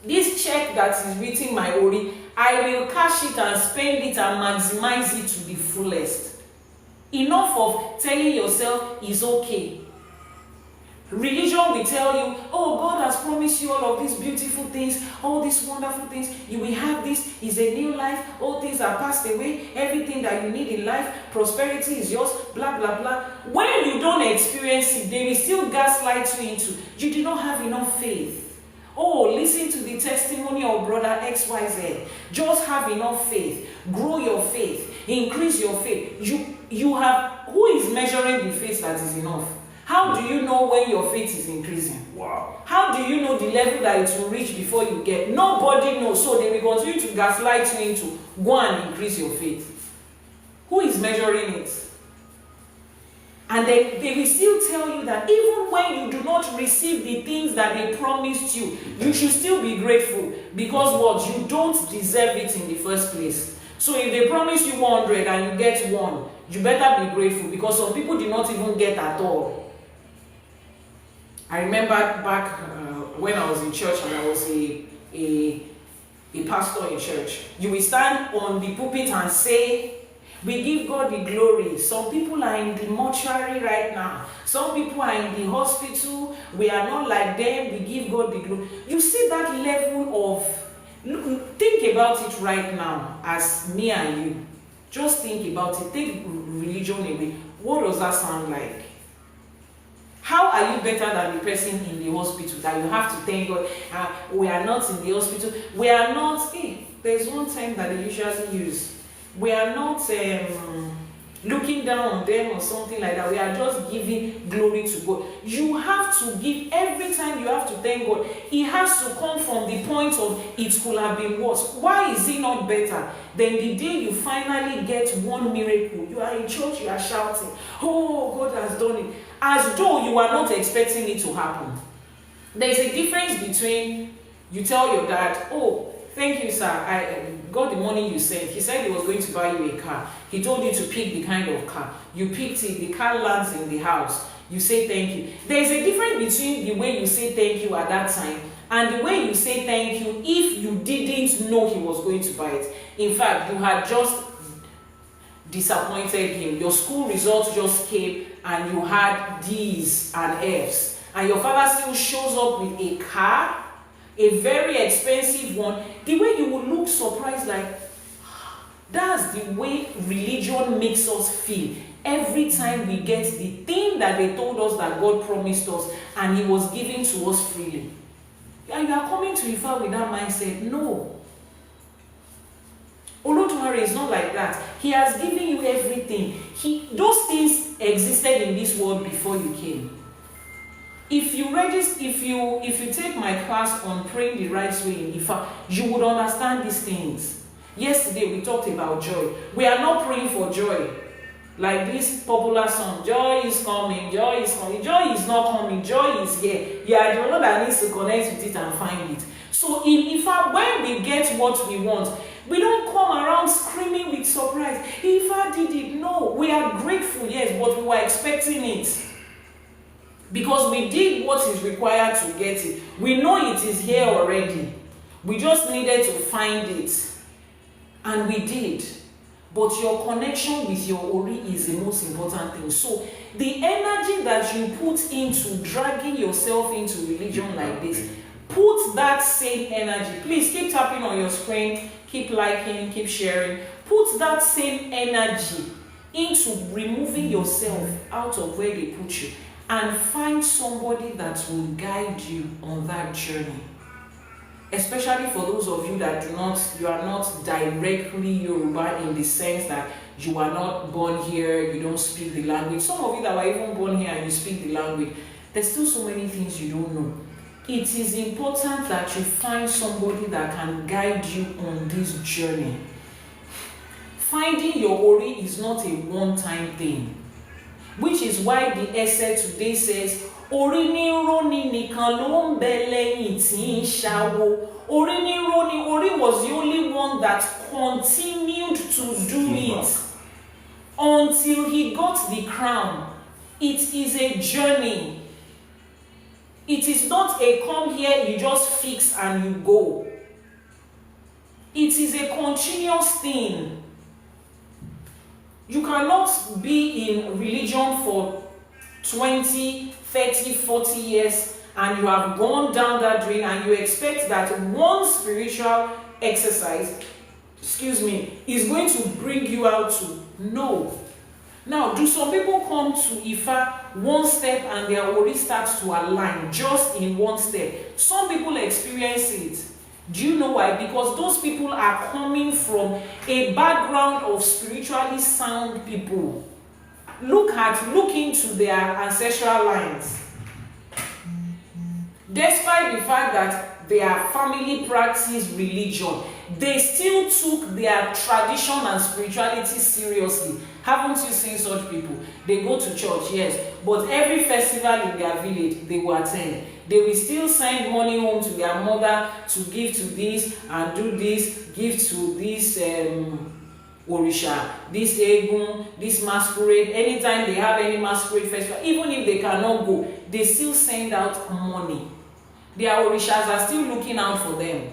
This check that is written my ori, I will cash it and spend it and maximize it to the fullest. Enough of telling yourself it's okay. Religion will tell you, oh, God has promised you all of these beautiful things, all these wonderful things. You will have this, is a new life, all things are passed away, everything that you need in life, prosperity is yours, blah, blah, blah. When you don't experience it, they will still gaslight you into, you do not have enough faith. Oh, listen to the testimony of brother XYZ. Just have enough faith. Grow your faith. Increase your faith. You have, who is measuring the faith that is enough? How do you know when your faith is increasing? Wow. How do you know the level that it will reach before you get? Nobody knows. So they will continue to gaslight you into go and increase your faith. Who is measuring it? And they will still tell you that even when you do not receive the things that they promised you, you should still be grateful. Because what? You don't deserve it in the first place. So if they promise you 100 and you get 1, you better be grateful, because some people did not even get at all. I remember back when I was in church and I was a pastor in church. You will stand on the pulpit and say, we give God the glory. Some people are in the mortuary right now. Some people are in the hospital. We are not like them. We give God the glory. You see that level of, think about it right now as me and you. Just think about it. Take religion away. What does that sound like? How are you better than the person in the hospital that you have to thank God? We are not in the hospital. We are not, there's one time that they usually use. We are not looking down on them or something like that. We are just giving glory to God. You have to give, every time you have to thank God, it has to come from the point of it could have been worse. Why is it not better than the day you finally get one miracle? You are in church, you are shouting, oh, God has done it, as though you are not expecting it to happen. There's a difference between you tell your dad, oh, thank you, sir, I got the money you sent. He said he was going to buy you a car. He told you to pick the kind of car. You picked it, the car lands in the house. You say thank you. There's a difference between the way you say thank you at that time and the way you say thank you if you didn't know he was going to buy it. In fact, you had just disappointed him. Your school results just came and you had D's and F's. And your father still shows up with a car, a very expensive one. The way you will look surprised, like, that's the way religion makes us feel every time we get the thing that they told us that God promised us and he was giving to us freely. And you are coming to Ifa with that mindset. No. Olodumare is not like that. He has given you everything. Those things existed in this world before you came. If you take my class on praying the right way in Ifa, you would understand these things. Yesterday we talked about joy. We are not praying for joy like this popular song, joy is coming, joy is coming. Joy is not coming, joy is here. You are the one that needs to connect with it and find it. So in Ifa, when we get what we want, we don't come around screaming with surprise. Ifa did it. No, we are grateful, yes, but we were expecting it. Because we did what is required to get it. We know it is here already. We just needed to find it. And we did. But your connection with your Ori is the most important thing. So the energy that you put into dragging yourself into religion like this, put that same energy. Please keep tapping on your screen, keep liking, keep sharing. Put that same energy into removing yourself out of where they put you. And find somebody that will guide you on that journey. Especially for those of you that you are not directly Yoruba in the sense that you are not born here, you don't speak the language. Some of you that were even born here and you speak the language, there's still so many things you don't know. It is important that you find somebody that can guide you on this journey. Finding your Ori is not a one-time thing. Which is why the essay today says, Ori ni roni nikan lo nbe lẹ́yìn tí ń ṣàwo. Ori ni roni, Ori was the only one that continued to do it until he got the crown. It is a journey. It is not a come here, you just fix and you go. It is a continuous thing. You cannot be in religion for 20, 30, 40 years and you have gone down that drain and you expect that one spiritual exercise, is going to bring you out to. No. Now, do some people come to Ifa one step and their ori starts to align just in one step? Some people experience it. Do you know why? Because those people are coming from a background of spiritually sound people. Look into their ancestral lines. Despite the fact that their family practiced religion, they still took their tradition and spirituality seriously. Haven't you seen such people? They go to church, yes, but every festival in their village, they will attend. They will still send money home to their mother to give to this and do this, give to this Orisha, this Egun, this masquerade. Anytime they have any masquerade festival, even if they cannot go, they still send out money. Their Orishas are still looking out for them.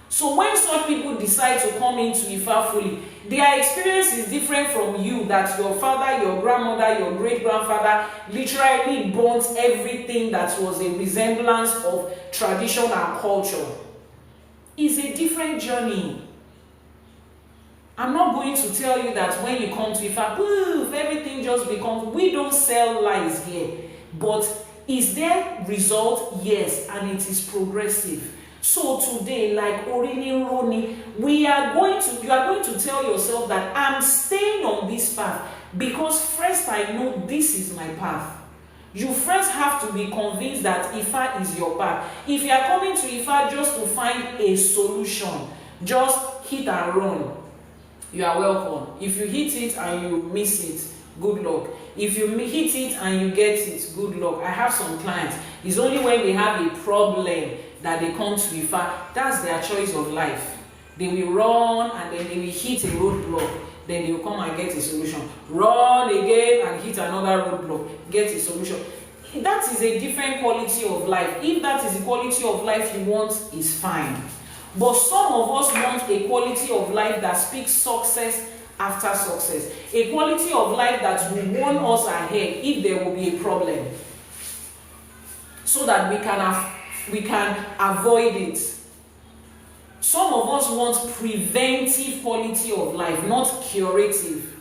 So when such people decide to come into Ifa fully, their experience is different from you, that your father, your grandmother, your great-grandfather literally burnt everything that was a resemblance of tradition and culture. It's a different journey. I'm not going to tell you that when you come to Ifa, poof, everything just becomes. We don't sell lies here. But is there result? Yes, and it is progressive. So today, like Orini Roni, you are going to tell yourself that I'm staying on this path because first I know this is my path. You first have to be convinced that Ifa is your path. If you are coming to Ifa just to find a solution, just hit and run, you are welcome. If you hit it and you miss it, good luck. If you hit it and you get it, good luck. I have some clients. It's only when they have a problem that they come to Ifa. That's their choice of life. They will run and then they will hit a roadblock. Then they will come and get a solution. Run again and hit another roadblock. Get a solution. That is a different quality of life. If that is the quality of life you want, is fine. But some of us want a quality of life that speaks success after success. A quality of life that will warn us ahead if there will be a problem, so that we can avoid it. Some of us want preventive quality of life, not curative.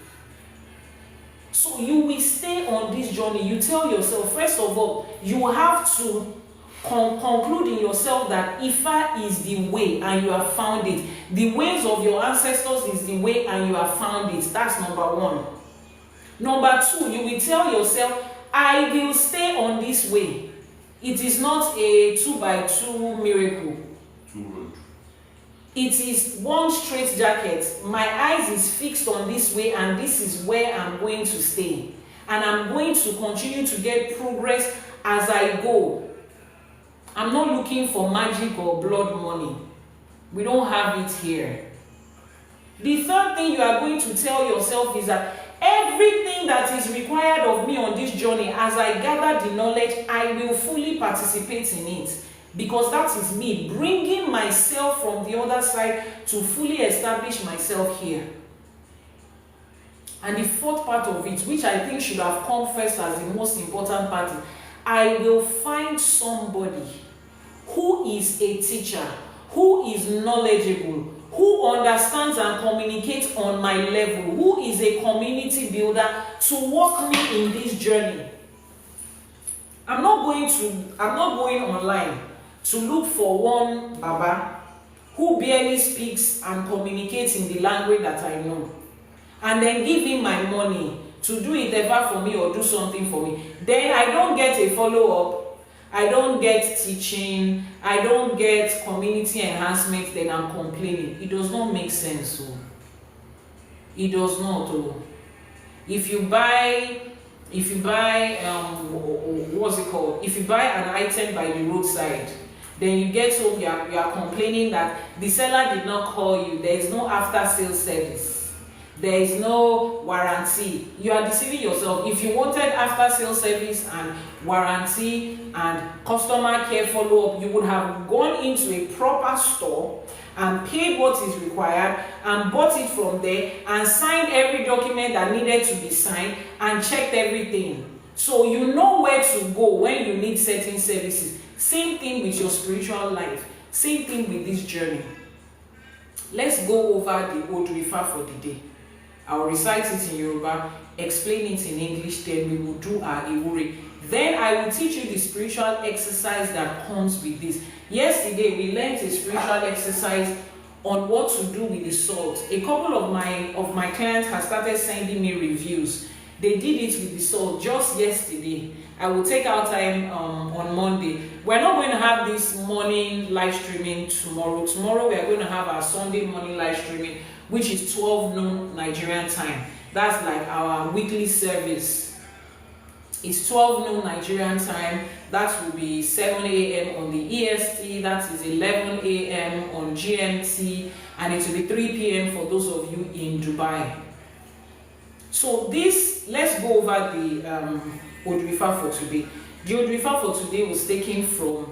So you will stay on this journey. You tell yourself, first of all, you have to conclude in yourself that Ifa is the way and you have found it. The ways of your ancestors is the way and you have found it. That's number one. Number two, you will tell yourself, I will stay on this way. It is not a 2x2 miracle. It is one straight jacket. My eyes is fixed on this way and this is where I'm going to stay. And I'm going to continue to get progress as I go. I'm not looking for magic or blood money. We don't have it here. The third thing you are going to tell yourself is that everything that is required of me on this journey, as I gather the knowledge, I will fully participate in it. Because that is me bringing myself from the other side to fully establish myself here. And the fourth part of it, which I think should have come first as the most important part, I will find somebody who is a teacher, who is knowledgeable, who understands and communicates on my level, who is a community builder to walk me in this journey. I'm not going online to look for one Baba who barely speaks and communicates in the language that I know, and then give him my money to do it ever for me or do something for me. Then I don't get a follow-up, I don't get teaching, I don't get community enhancement, then I'm complaining. It does not make sense. So it does not. If you buy what's it called? If you buy an item by the roadside, then you get home, you are complaining that the seller did not call you, there is no after sales service, there is no warranty. You are deceiving yourself. If you wanted after sales service and warranty and customer care follow-up, you would have gone into a proper store and paid what is required and bought it from there and signed every document that needed to be signed and checked everything. So you know where to go when you need certain services. Same thing with your spiritual life. Same thing with this journey. Let's go over the Odù ÈJÌOGBÈ for the day. I'll recite it in Yoruba, explain it in English, then we will do our ÌWÚRE. Then I will teach you the spiritual exercise that comes with this. Yesterday, we learned a spiritual exercise on what to do with the salt. A couple of my clients have started sending me reviews. They did it with the salt just yesterday. I will take out time on Monday. We're not going to have this morning live streaming tomorrow. Tomorrow, we are going to have our Sunday morning live streaming, which is 12 noon Nigerian time. That's like our weekly service. It's 12 noon Nigerian time. That will be 7 a.m. on the EST. That is 11 a.m. on GMT. And it will be 3 p.m. for those of you in Dubai. So let's go over the Odù ÈJÌOGBÈ for today. The Odù ÈJÌOGBè for today was taken from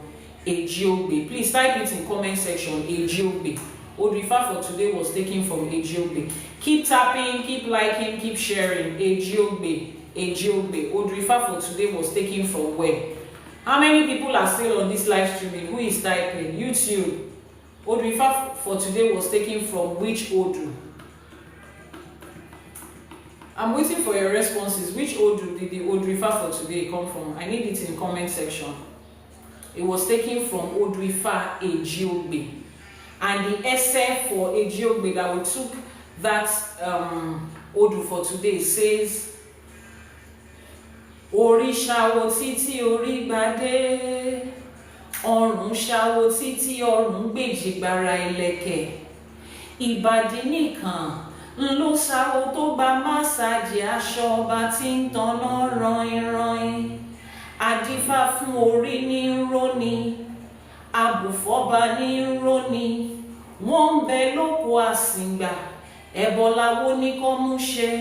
ዔJìOgbè. Please type it in comment section, ዔJìOgbè. Odù ÈJÌOGBè for today was taken from ዔJìOgbè. Keep tapping, keep liking, keep sharing. ዔJìOgbè, ዔJìOgbè. Odù ÈJÌOgbè for today was taken from where? How many people are still on this live streaming? Who is typing? YouTube. Odù ÈJÌOgbè for today was taken from which Odù? I'm waiting for your responses. Which Odù did the Odù ÉJÌOGBè for today come from? I need it in comment section. It was taken from Odù ዔJìOgbè. And the ÀŞÄ for ዔJìOgbè that we took that Odù for today says, Orí ṣàwo títí orí gba'dé, ọrùn ṣàwo títí ọrùn gbèjìgbara ìlẹ̀kẹ̀, ìbàdí nìkan ló ṣàwo tó gba másáàjì aṣọ ọba tí ń tanná rọ̀ìn-rọ̀ìn. Adífá fún orí ní róni, abùfọ́ba ní róni, wọ́n ń bẹ lóko àsìngbà, ẹbọ láwo ní kó mú ṣe.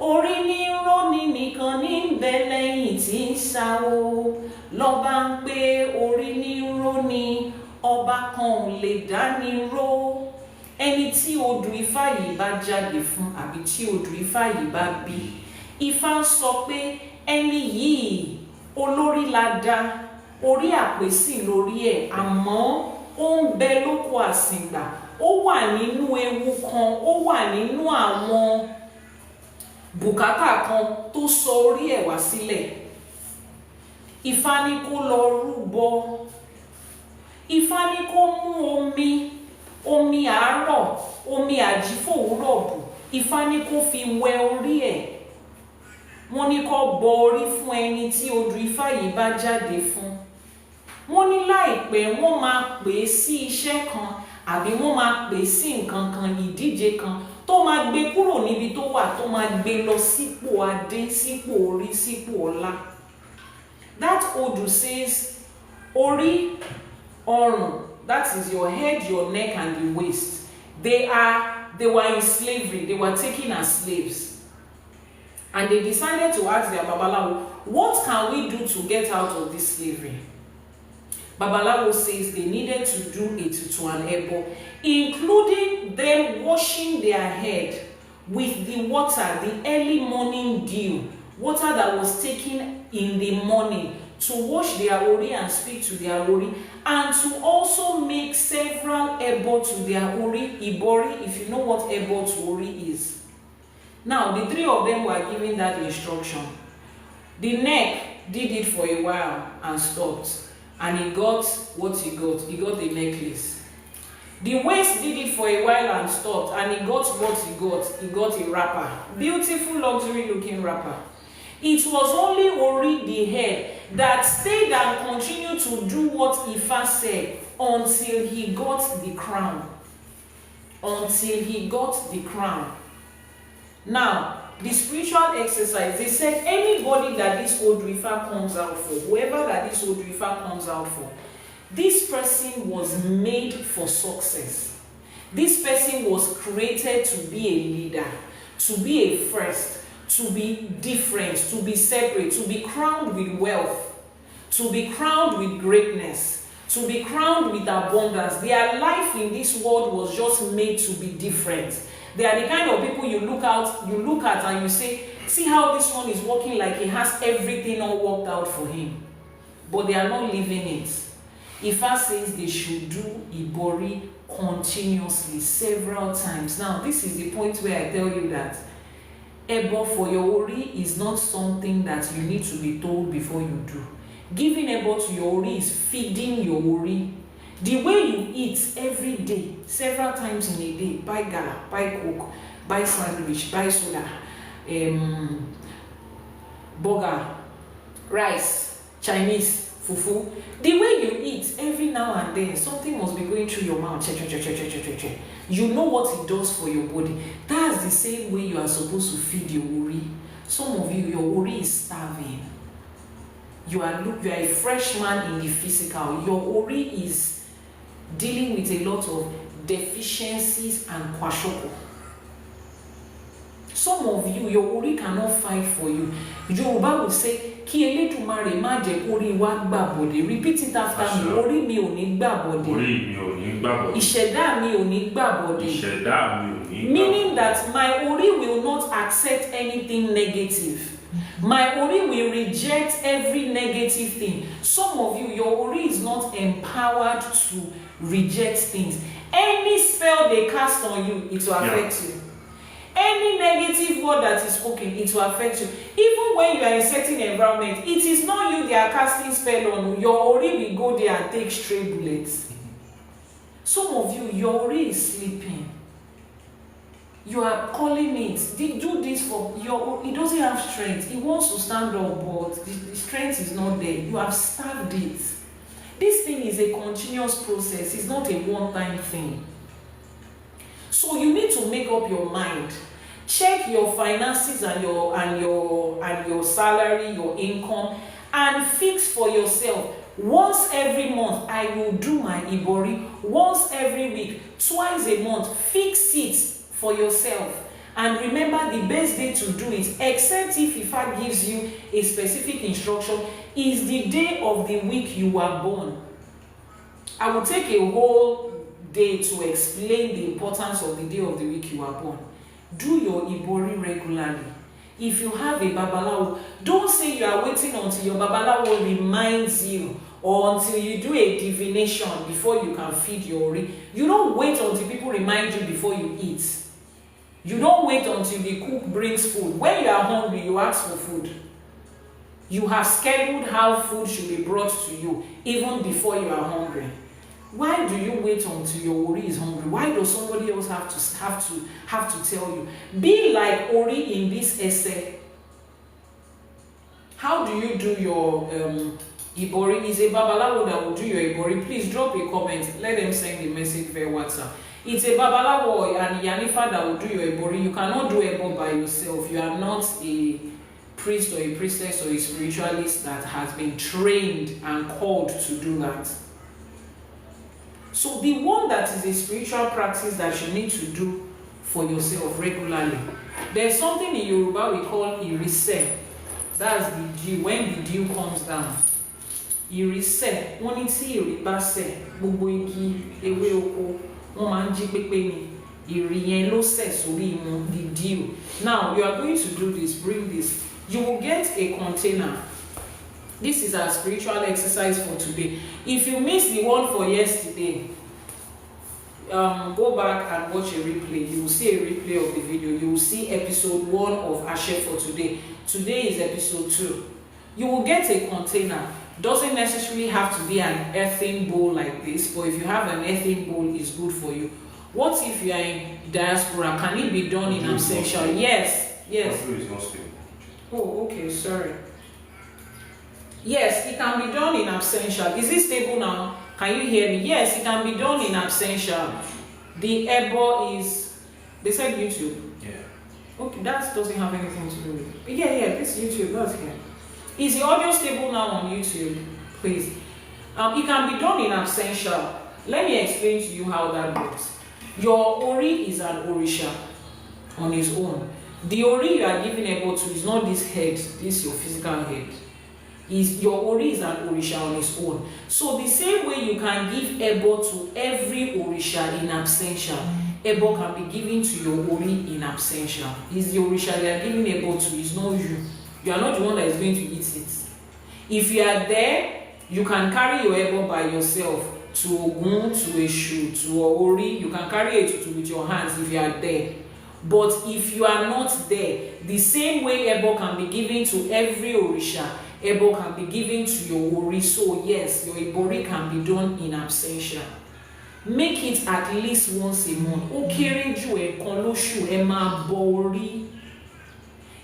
Orí ní róni nìkan ní bẹ lẹ́yìn tí ń ṣàwo, lọ́ba ń pé orí ní róni, ọba kan ò lè dáni ró. Ẹni tí Odù Ifá yìí bá jáde fún àbí tí Odù Ifá yìí bá bí, Ifá ń sọ pé ẹni yìí olórí la dá, orí àpèsè lórí ẹ̀, àmọ́ ó ń bẹ lóko àsìngbà, ó wà nínú ewu kan, ó wà nínú àwọn bùkátà kan tó sọ orí ẹ̀ wá sílẹ̀. Ifá ní kó lọ rúbọ, Ifá ní kó mú omi àárọ̀, omi àjífòwúrọ̀ bù, Ifá ní kó fi wẹ orí ẹ̀. Wọ́n ní kó bọ orí fún ẹni tí Odù Ifá yìí bá jáde fún. Wọ́n ní láìpẹ́ wọ́n máa pè é sí iṣẹ́ kan àbí wọ́n máa pè é sí nǹkan kan, ìdíje kan tó máa gbé kúrò níbi tó wà, tó máa gbé lọ sípò adé, sípò orí, sípò ọlá. That Odù says, orí, ọrùn, that is your head, your neck and the waist. They were in slavery, they were taken as slaves. And they decided to ask their Babaláwo, what can we do to get out of this slavery? Babaláwo says they needed to do ètùtù and ẹbọ, including them washing their head with the water, the early morning dew, water that was taken in the morning, to wash their ori and speak to their ori, and to also make several ẹbọ to their ori, ìbọrí, if you know what ẹbọ to ori is. Now, the three of them were given that instruction. The neck did it for a while and stopped. And he got what he got. He got a necklace. The waist did it for a while and stopped. And he got what he got. He got a wrapper. Beautiful, luxury looking wrapper. It was only Ori, the head, that stayed and continued to do what Ifá said until he got the crown. Until he got the crown. Now, the spiritual exercise, they said anybody that this Odù Ifá comes out for, whoever that this Odù Ifá comes out for, this person was made for success. This person was created to be a leader, to be a first, to be different, to be separate, to be crowned with wealth, to be crowned with greatness, to be crowned with abundance. Their life in this world was just made to be different. They are the kind of people you look at and you say, see how this one is working, like he has everything all worked out for him. But they are not living it. Ifa says they should do Ibori continuously, several times. Now, this is the point where I tell you that Ebo for your Ori is not something that you need to be told before you do. Giving Ebo to your Ori is feeding your Ori. The way you eat every day, several times in a day, buy gala, buy coke, buy sandwich, buy soda, burger, rice, Chinese, fufu. The way you eat every now and then, something must be going through your mouth. You know what it does for your body. That's the same way you are supposed to feed your Ori. Some of you, your Ori is starving. You are a freshman in the physical. Your Ori is dealing with a lot of deficiencies and kwashoko. Some of you, your Ori cannot fight for you. Yoruba will say, Ki Elédùmarè má jẹ́ kórí wa gbàbọ̀dé. Repeat it after me. Orí mi ò ní gbàbọ̀dé. Orí mi ò ní gbàbọ̀dé. Ìṣẹ̀dá mi ò ní gbàbọ̀dé. Ìṣẹ̀dá mi ò ní gbàbọ̀dé. Meaning that my Ori will not accept anything negative. My Ori will reject every negative thing. Some of you, your Ori is not empowered to reject things. Any spell they cast on you, it will affect you. Any negative word that is spoken, it will affect you. Even when you are in a certain environment, it is not you they are casting spell on. Your Ori will go there and take stray bullets. Some of you, your Ori is sleeping. You are calling it. They do this for your. He doesn't have strength. He wants to stand up, but the strength is not there. You have starved it. This thing is a continuous process. It's not a one-time thing. So you need to make up your mind. Check your finances and your salary, your income, and fix for yourself. Once every month, I will do my Ibori. Once every week, twice a month, fix it for yourself. And remember, the best day to do it, except if Ifa gives you a specific instruction, is the day of the week you were born. I will take a whole day to explain the importance of the day of the week you were born. Do your Ibori regularly. If you have a Babaláwo, don't say you are waiting until your Babaláwo reminds you or until you do a divination before you can feed your Ori. You don't wait until people remind you before you eat. You don't wait until the cook brings food. When you are hungry, you ask for food. You have scheduled how food should be brought to you even before you are hungry. Why do you wait until your Ori is hungry? Why does somebody else have to tell you? Be like Ori in this essay. How do you do your Ibori? Is a Babaláwo that will do your Ibori? Please drop a comment. Let them send a message via WhatsApp. It's a Babaláwo or an IYANIFA that will do your Ibori. You cannot do Ebo by yourself. You are not a priest or a priestess or a spiritualist that has been trained and called to do that. So the one that is a spiritual practice that you need to do for yourself regularly. There's something in Yoruba we call Irise. That's the dew. When the dew comes down. Irise. Wọ́n ní tí ìrì bá sẹ̀, gbogbo igi ewé oko wọ́n máa ń jí pépé ni. Ìrì yẹn ló sẹ̀ sórí wọn, the dew. Now you are going to do this. Bring this. You will get a container. This is our spiritual exercise for today. If you missed the one for yesterday, go back and watch a replay. You will see a replay of the video. You will see episode 1 of ÀŞÄ for today. Today is episode 2. You will get a container. Doesn't necessarily have to be an earthen bowl like this, but if you have an earthen bowl, it's good for you. What if you are in diaspora? Can it be done in absentia? Yes. Yes. Oh, okay. Sorry. Yes, it can be done in absentia. Is it stable now? Can you hear me? Yes, it can be done in absentia. The Ebo is, they said YouTube. Yeah. Okay, that doesn't have anything to do with it. Yeah, this YouTube, that's here. Is the audio stable now on YouTube? Please. It can be done in absentia. Let me explain to you how that works. Your Ori is an Orisha on his own. The Ori you are giving Ebo to is not this head, this your physical head. Is your ori is an orisha on its own. So the same way you can give ebo to every orisha in absentia, ebo can be given to your ori in absentia. Is the orisha they are giving ebo to, is not you. You are not the one that is going to eat it. If you are there, you can carry your ebo by yourself to Ogun, to Eshu, to Ori. You can carry it with your hands if you are there. But if you are not there, the same way ebo can be given to every orisha, ebo can be given to your ori. So yes, your ibori can be done in absentia. Make it at least once a month. Ó kéré jù ẹ̀kan lóṣù ẹ máa bọ orí.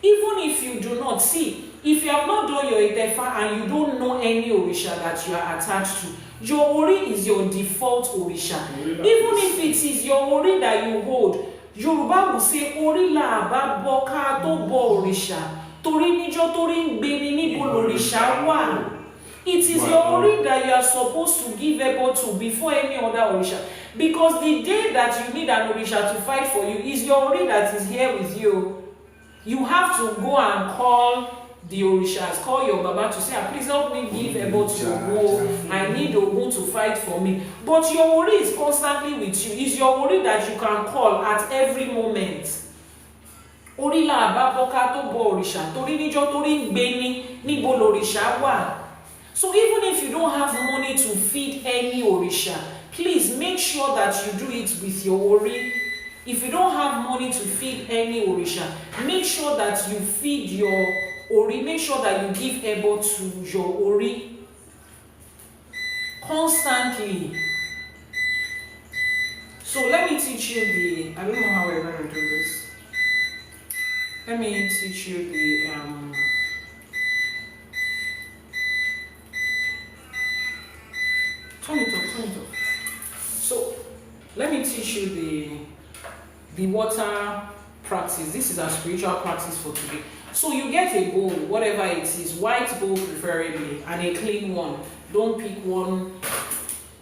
Even if you do not see, if you have not done your itefa and you don't know any orisha that you are attached to, your ori is your default orisha. Even if it is your ori that you hold, Yoruba will say ori la ba bo ka to bo orisha. Torí níjọ́ torí ń gbé ni níbo lòrìṣà wà. It is your ori that you are supposed to give ebo to before any other orisha. Because the day that you need an orisha to fight for you is your ori that is here with you. You have to go and call the orishas, call your baba to say, please help me give ebo to Ogun. I need Ogun to fight for me. But your ori is constantly with you. It's your ori that you can call at every moment. Ori la ba boka to bo orisha. Tori níjọ́ torí ń gbé ni níbo lòrìṣà wà. So even if you don't have money to feed any orisha, please make sure that you do it with your ori. If you don't have money to feed any orisha, make sure that you feed your ori. Make sure that you give ebo to your ori constantly. So let me teach you the, I don't know how we're going to do this. Let me teach you the turn it off. So let me teach you the water practice. This is a spiritual practice for today. So you get a bowl, whatever it is, white bowl preferably, and a clean one. Don't pick one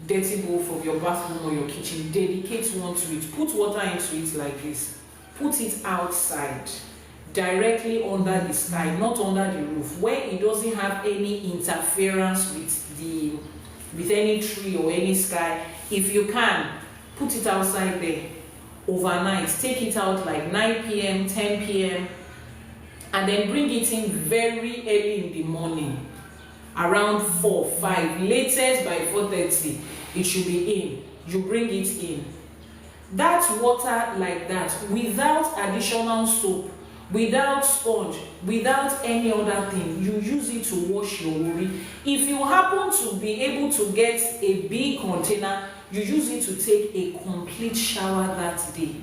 dirty bowl from your bathroom or your kitchen. Dedicate one to it. Put water into it like this. Put it outside, directly under the sky, not under the roof, where it doesn't have any interference with any tree or any sky. If you can, put it outside there overnight. Take it out like 9 p.m., 10 p.m., and then bring it in very early in the morning, around 4, 5, latest by 4:30, it should be in. You bring it in. That water like that, without additional soap, without sponge, without any other thing, you use it to wash your ori. If you happen to be able to get a big container, you use it to take a complete shower that day.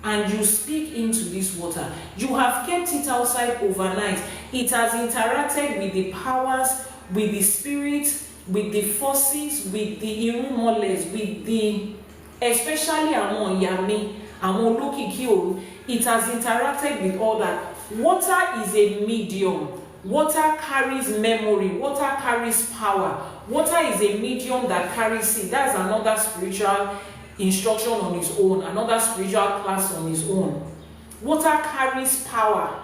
And you speak into this water. You have kept it outside overnight. It has interacted with the powers, with the spirit, with the forces, with the irumoles, with the, especially among yami, among olokiki oru. It has interacted with all that. Water is a medium. Water carries memory. Water carries power. Water is a medium that carries it. That's another spiritual instruction on its own, another spiritual class on its own. Water carries power.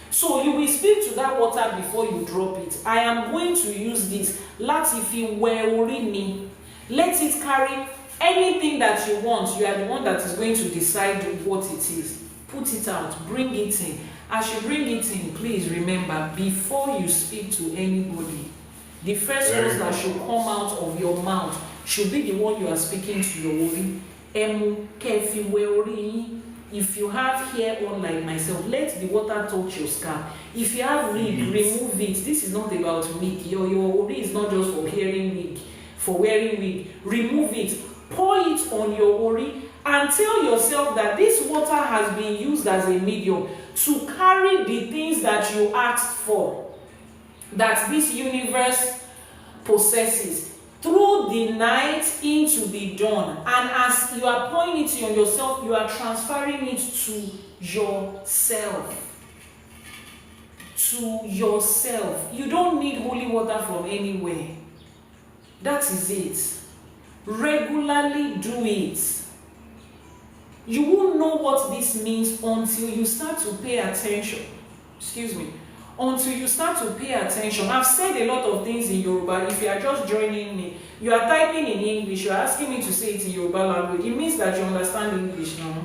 So you will speak to that water before you drop it. I am going to use this. Láti fi wẹ orí mi. Let it carry anything that you want. You are the one that is going to decide what it is. Put it out. Bring it in. As you bring it in, please remember, before you speak to anybody, the first words that should come out of your mouth should be the one you are speaking to your ori. Emu kefi we ori. If you have hair on like myself, let the water touch your scalp. If you have wig, remove it. This is not about wig. Your ori is not just for wearing wig, Remove it. Pour it on your ori and tell yourself that this water has been used as a medium to carry the things that you asked for, that this universe possesses, through the night into the dawn. And as you are pouring it on yourself, you are transferring it to yourself. To yourself. You don't need holy water from anywhere. That is it. Regularly do it. You won't know what this means until you start to pay attention. until you start to pay attention. I've said a lot of things in Yoruba. If you are just joining me, you are typing in English, you are asking me to say it in Yoruba language. It means that you understand English now.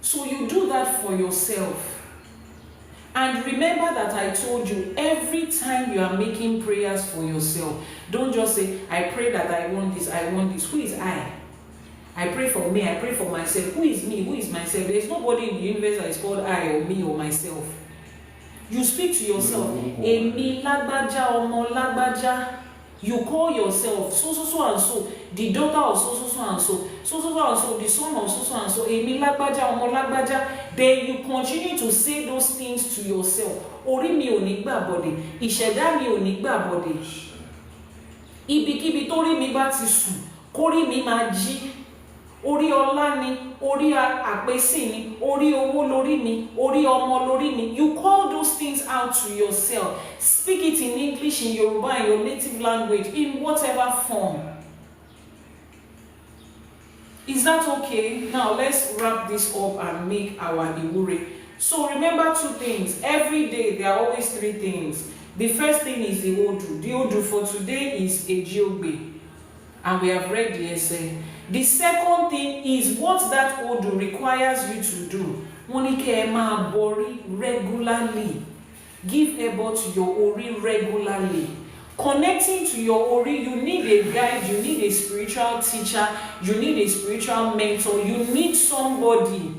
So you do that for yourself. And remember that I told you, every time you are making prayers for yourself, don't just say, I pray that I want this, I want this. Who is I? I pray for me, I pray for myself. Who is me? Who is myself? There is nobody in the universe that is called I or me or myself. You speak to yourself. Emi lagbaja, omo lagbaja. You call yourself so and so, the daughter of so and so, and so, the son of so and so. Emi lagbaja, omo lagbaja. Then you continue to say those things to yourself. Ori mi ò ní gbàbọ̀dè, ìṣẹ̀dá mi ò ní gbàbọ̀dè. Ibikíbi tó rí mi bá ti sùn, kórí mi máa jí. Orí ọlá ni, orí àpèsè ni, orí owó lórí mi, orí ọmọ lórí mi. You call those things out to yourself. Speak it in English, in Yoruba, in your native language, in whatever form. Is that okay? Now let's wrap this up and make our Iwúre. So remember two things. Every day there are always three things. The first thing is the Odù. The Odù for today is ዔJÌOGBÈ. And we have read the essay. The second thing is what that Odù requires you to do. Wọ́n ní kẹ́ ẹ máa borí regularly. Give ebo to your Ori regularly. Connecting to your Ori, you need a guide, you need a spiritual teacher, you need a spiritual mentor, you need somebody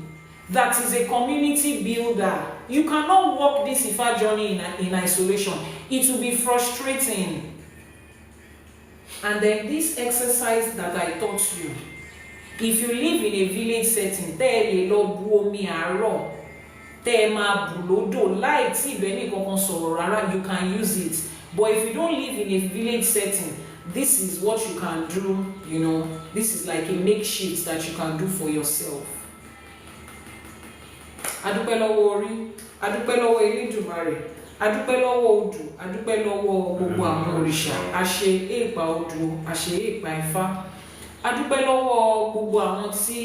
that is a community builder. You cannot walk this Ifa journey in isolation. It will be frustrating. And then this exercise that I taught you, if you live in a village setting, you can use it. But if you don't live in a village setting, this is what you can do, you know. This is like a makeshift that you can do for yourself. Adúpẹ́ lọ́wọ́ orí, adúpẹ́ lọ́wọ́ Elédùmarè, adúpẹ́ lọ́wọ́ Odù, adúpẹ́ lọ́wọ́ gbogbo àwọn òrìṣà, àṣẹ èèpà Odù, àṣẹ èèpà Ifá. Adúpẹ́ lọ́wọ́ gbogbo àwọn tí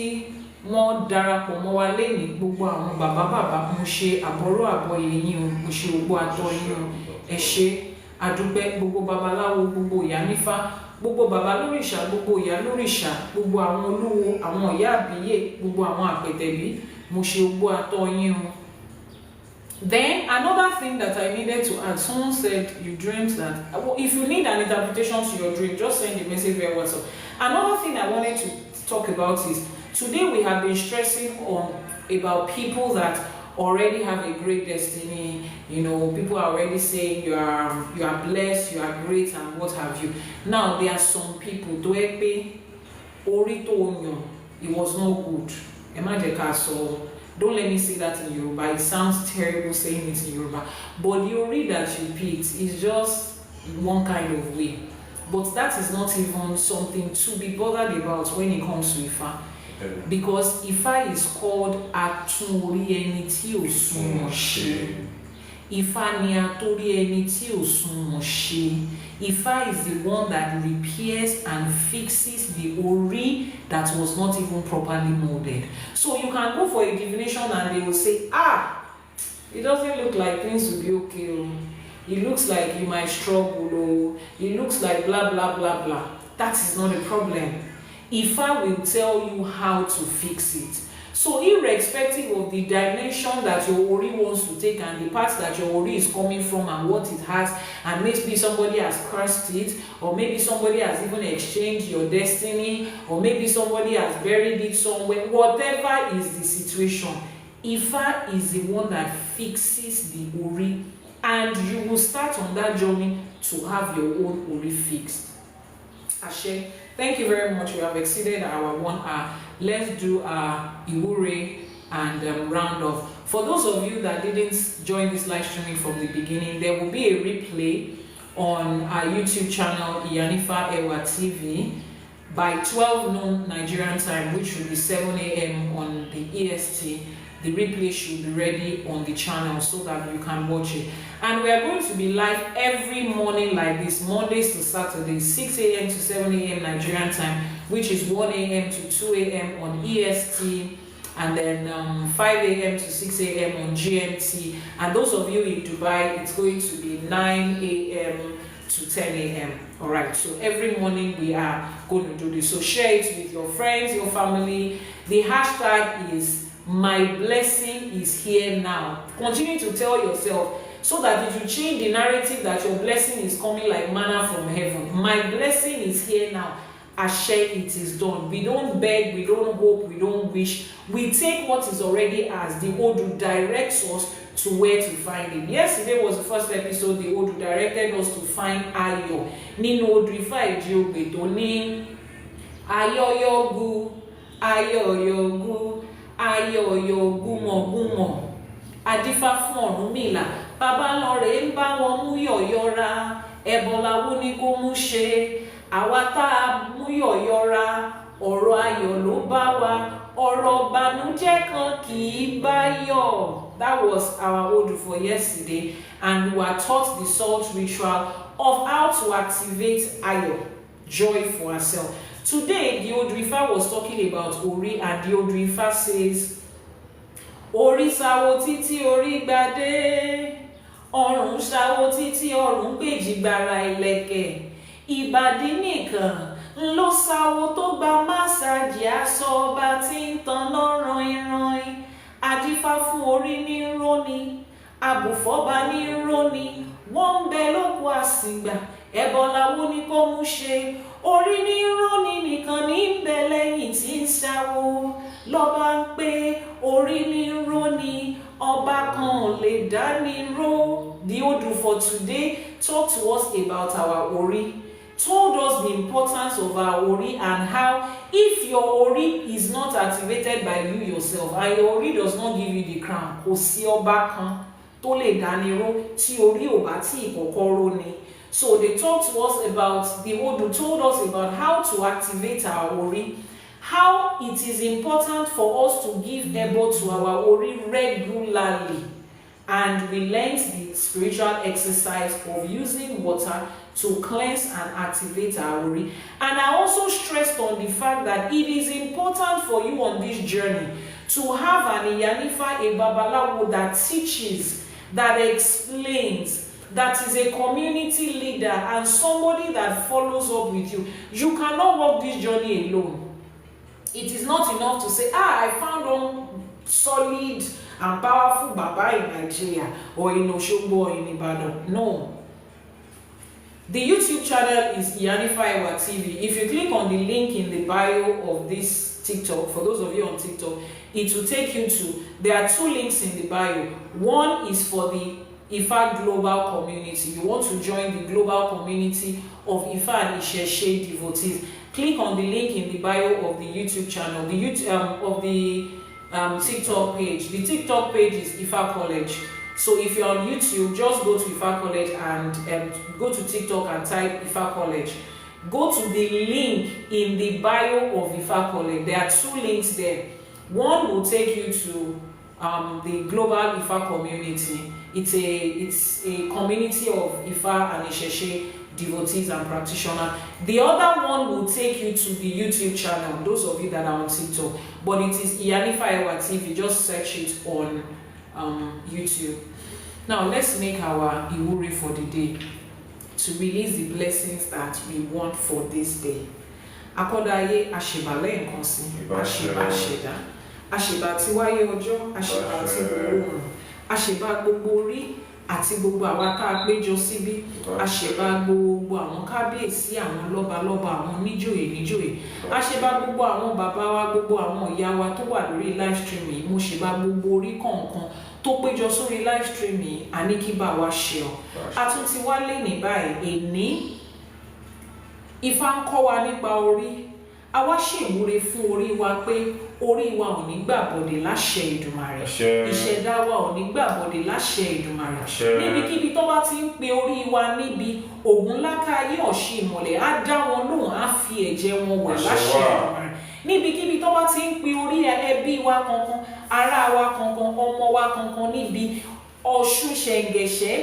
wọ́n darapọ̀ mọ́ wa lẹ́ni, gbogbo àwọn bàbá mo ṣe àbọ̀rọ̀ àbọ̀yè yín o, mo ṣe ògbó àtọ̀ yín o, ẹ ṣé. Adúpẹ́ gbogbo babaláwo, gbogbo ìyánífá, gbogbo bàbá lórìṣà, gbogbo ìyá lórìṣà, gbogbo àwọn olúwo, àwọn ìyá àbíyè, gbogbo àwọn àpẹ̀tẹ̀bí, mo ṣe ògbó àtọ̀ yín o. Then another thing that I needed to add, someone said you dreamt that. If you need an interpretation to your dream, just send a message via WhatsApp. Another thing I wanted to talk about is, today we have been stressing about people that already have a great destiny. You know, people are already saying you are blessed, you are great, and what have you. Now there are some people to ori to onyo, it was not good. Imagine castle. Don't let me say that in Yoruba. It sounds terrible saying it in Yoruba. But the ori that you picked is just one kind of way. But that is not even something to be bothered about when it comes to Ifa. Because Ifa is called Aturi eni tí ò sunwọ̀n ṣe. Ifa ni Aturi eni tí ò sunwọ̀n ṣe. Ifa is the one that repairs and fixes the ori that was not even properly molded. So you can go for a divination and they will say, it doesn't look like things will be okay. It looks like you might struggle. It looks like blah, blah, blah, blah. That is not a problem. Ifa will tell you how to fix it. So irrespective of the dimension that your ori wants to take and the parts that your ori is coming from and what it has, and maybe somebody has cursed it, or maybe somebody has even exchanged your destiny, or maybe somebody has buried it somewhere, whatever is the situation, Ifa is the one that fixes the ori, and you will start on that journey to have your own ori fixed. Àṣẹ. Thank you very much. We have exceeded our 1 hour. Let's do our Iwúre and round off. For those of you that didn't join this live streaming from the beginning, there will be a replay on our YouTube channel, IYANIFA ＥWÀ TV, by 12 noon Nigerian time, which will be 7 a.m. on the EST. The replay should be ready on the channel so that you can watch it. And we are going to be live every morning like this, Mondays to Saturdays, 6 a.m. to 7 a.m. Nigerian time, which is 1 a.m. to 2 a.m. on EST, and then 5 a.m. to 6 a.m. on GMT. And those of you in Dubai, it's going to be 9 a.m. to 10 a.m. All right, so every morning we are going to do this. So share it with your friends, your family. The hashtag is "My blessing is here now." Continue to tell yourself, so that it will change the narrative that your blessing is coming like manna from heaven. My blessing is here now. ÀŞẹ, it is done. We don't beg, we don't hope, we don't wish. We take what is already as. The Odù directs us to where to find it. Yesterday was the first episode. The Odù directed us to find ayọ̀ nínú Odù ÌYÁNIFÁ tó ní ayọ̀yọ̀gù, ayọ̀yọ̀gù, ayọ̀yọ̀gùmọ̀gùmọ̀. Adífá fún Ọ̀rúnmìlà, Babaláwo ń bá wọn mú yọ̀yọ̀ra, ẹbọláwo ní kó mú ṣe. Àwa tá a mú yọ̀yọ̀ra, ọ̀rọ̀ ayọ̀ ló bá wa, ọ̀rọ̀ ìbànújẹ́ kan kì í bá yọ̀. That was our Odù for yesterday, and we were taught the salt ritual of how to activate ayọ̀, joy for ourselves. Today, the Odù Ifá was talking about Ori, and the Odù Ifá says, Orí ṣàwo títí orí gba'dé, ọrùn ṣàwo títí ọrùn gbèjìgbara ìlẹ̀kẹ̀, ìbàdí nìkan ló ṣàwo tó gba másáàjì aṣọ ọba tí ń taná rànyìnrànyìn. Adífá fún orí ní róni, àbùfọ́ba ní róni, wọ́n ń bẹ lóko àsìgbà, ẹbọláwo ní kó mú ṣe. Orí ní róni nìkan ní ń bẹ lẹ́yìn tí ń ṣàwo, lọ́ba ń pé orí ní róni, ọba kan ò lè dá ní ró. The Odù for today talked to us about our Ori, told us the importance of our Ori, and how if your Ori is not activated by you yourself, and your Ori does not give you the crown, kò sí ọba kan tó lè dá ní ró tí orí ò bá tí ìkọ̀kọ̀ ró ni. So they talked to us about, the Odù told us about how to activate our Ori, how it is important for us to give ebo to our Ori regularly. And we learned the spiritual exercise of using water to cleanse and activate our Ori. And I also stressed on the fact that it is important for you on this journey to have an IYANIFA, a Babaláwo that teaches, that explains, that is a community leader, and somebody that follows up with you. You cannot walk this journey alone. It is not enough to say, I found one solid and powerful Baba in Nigeria, or in Òṣogbo, or in Ibadan. No. The YouTube channel is ΙYΑNIFÁ ΕWÀ TV. If you click on the link in the bio of this TikTok, for those of you on TikTok, it will take you to, there are 2 links in the bio. One is for the Ifa global community. You want to join the global community of Ifa and Ìṣẹ̀ṣe devotees. Click on the link in the bio of the YouTube channel, the TikTok page. The TikTok page is Ifa College. So if you're on YouTube, just go to Ifa College and go to TikTok and type Ifa College. Go to the link in the bio of Ifa College. There are 2 links there. One will take you to the global Ifa community. It's a community of Ifa and Ìṣẹ̀ṣe devotees and practitioners. The other one will take you to the YouTube channel, those of you that are on TikTok. But it is ΙYΑNIFÁ ΕWÀ TV. Just search it on YouTube. Now let's make our ìwúre for the day, to release the blessings that we want for this day. Akọ́dáyé àṣèbàlẹ̀ nǹkan sí, àṣèbà àṣẹ̀dá, àṣèbà tí wáyé ọjọ́, àṣèbà tí gbogbo àṣèbà gbogbo orí àti gbogbo àwa tá a péjọ síbí, àṣèbà gbogbo àwọn kábíyèsí, àwọn lọ́balọ́ba, àwọn níjòyè, àṣèbà gbogbo àwọn bàbá wa, gbogbo àwọn ìyá wa tó wà lórí live stream yìí, mo ṣèbà gbogbo orí kọ̀ọ̀kan tó péjọ sórí live stream yìí, àní kí bá wa ṣe ọ́. A tún ti wá lé ní báyìí, èní Ifá ń kọ́ wa nípa orí. A wá ṣèwúre fún orí wa pé orí wa ò ní gbàbọ̀dè láṣẹ Èdùmàrè. Ìṣẹ̀dá wa ò ní gbàbọ̀dè láṣẹ Èdùmàrè. Níbikíbi tó bá ti ń pe orí wa níbi, Ògún lákàáyé Ọ̀ṣun ìmọ̀lẹ̀ á dá wọn lóhùn, á fi ẹ̀jẹ̀ wọn wẹ̀ láṣẹ Èdùmàrè. Níbikíbi tó bá ti ń pe orí ẹbí wa kankan, ará wa kankan, ọmọ wa kankan níbi, Ọ̀ṣun ṣẹ̀ǹgẹ̀ṣẹ́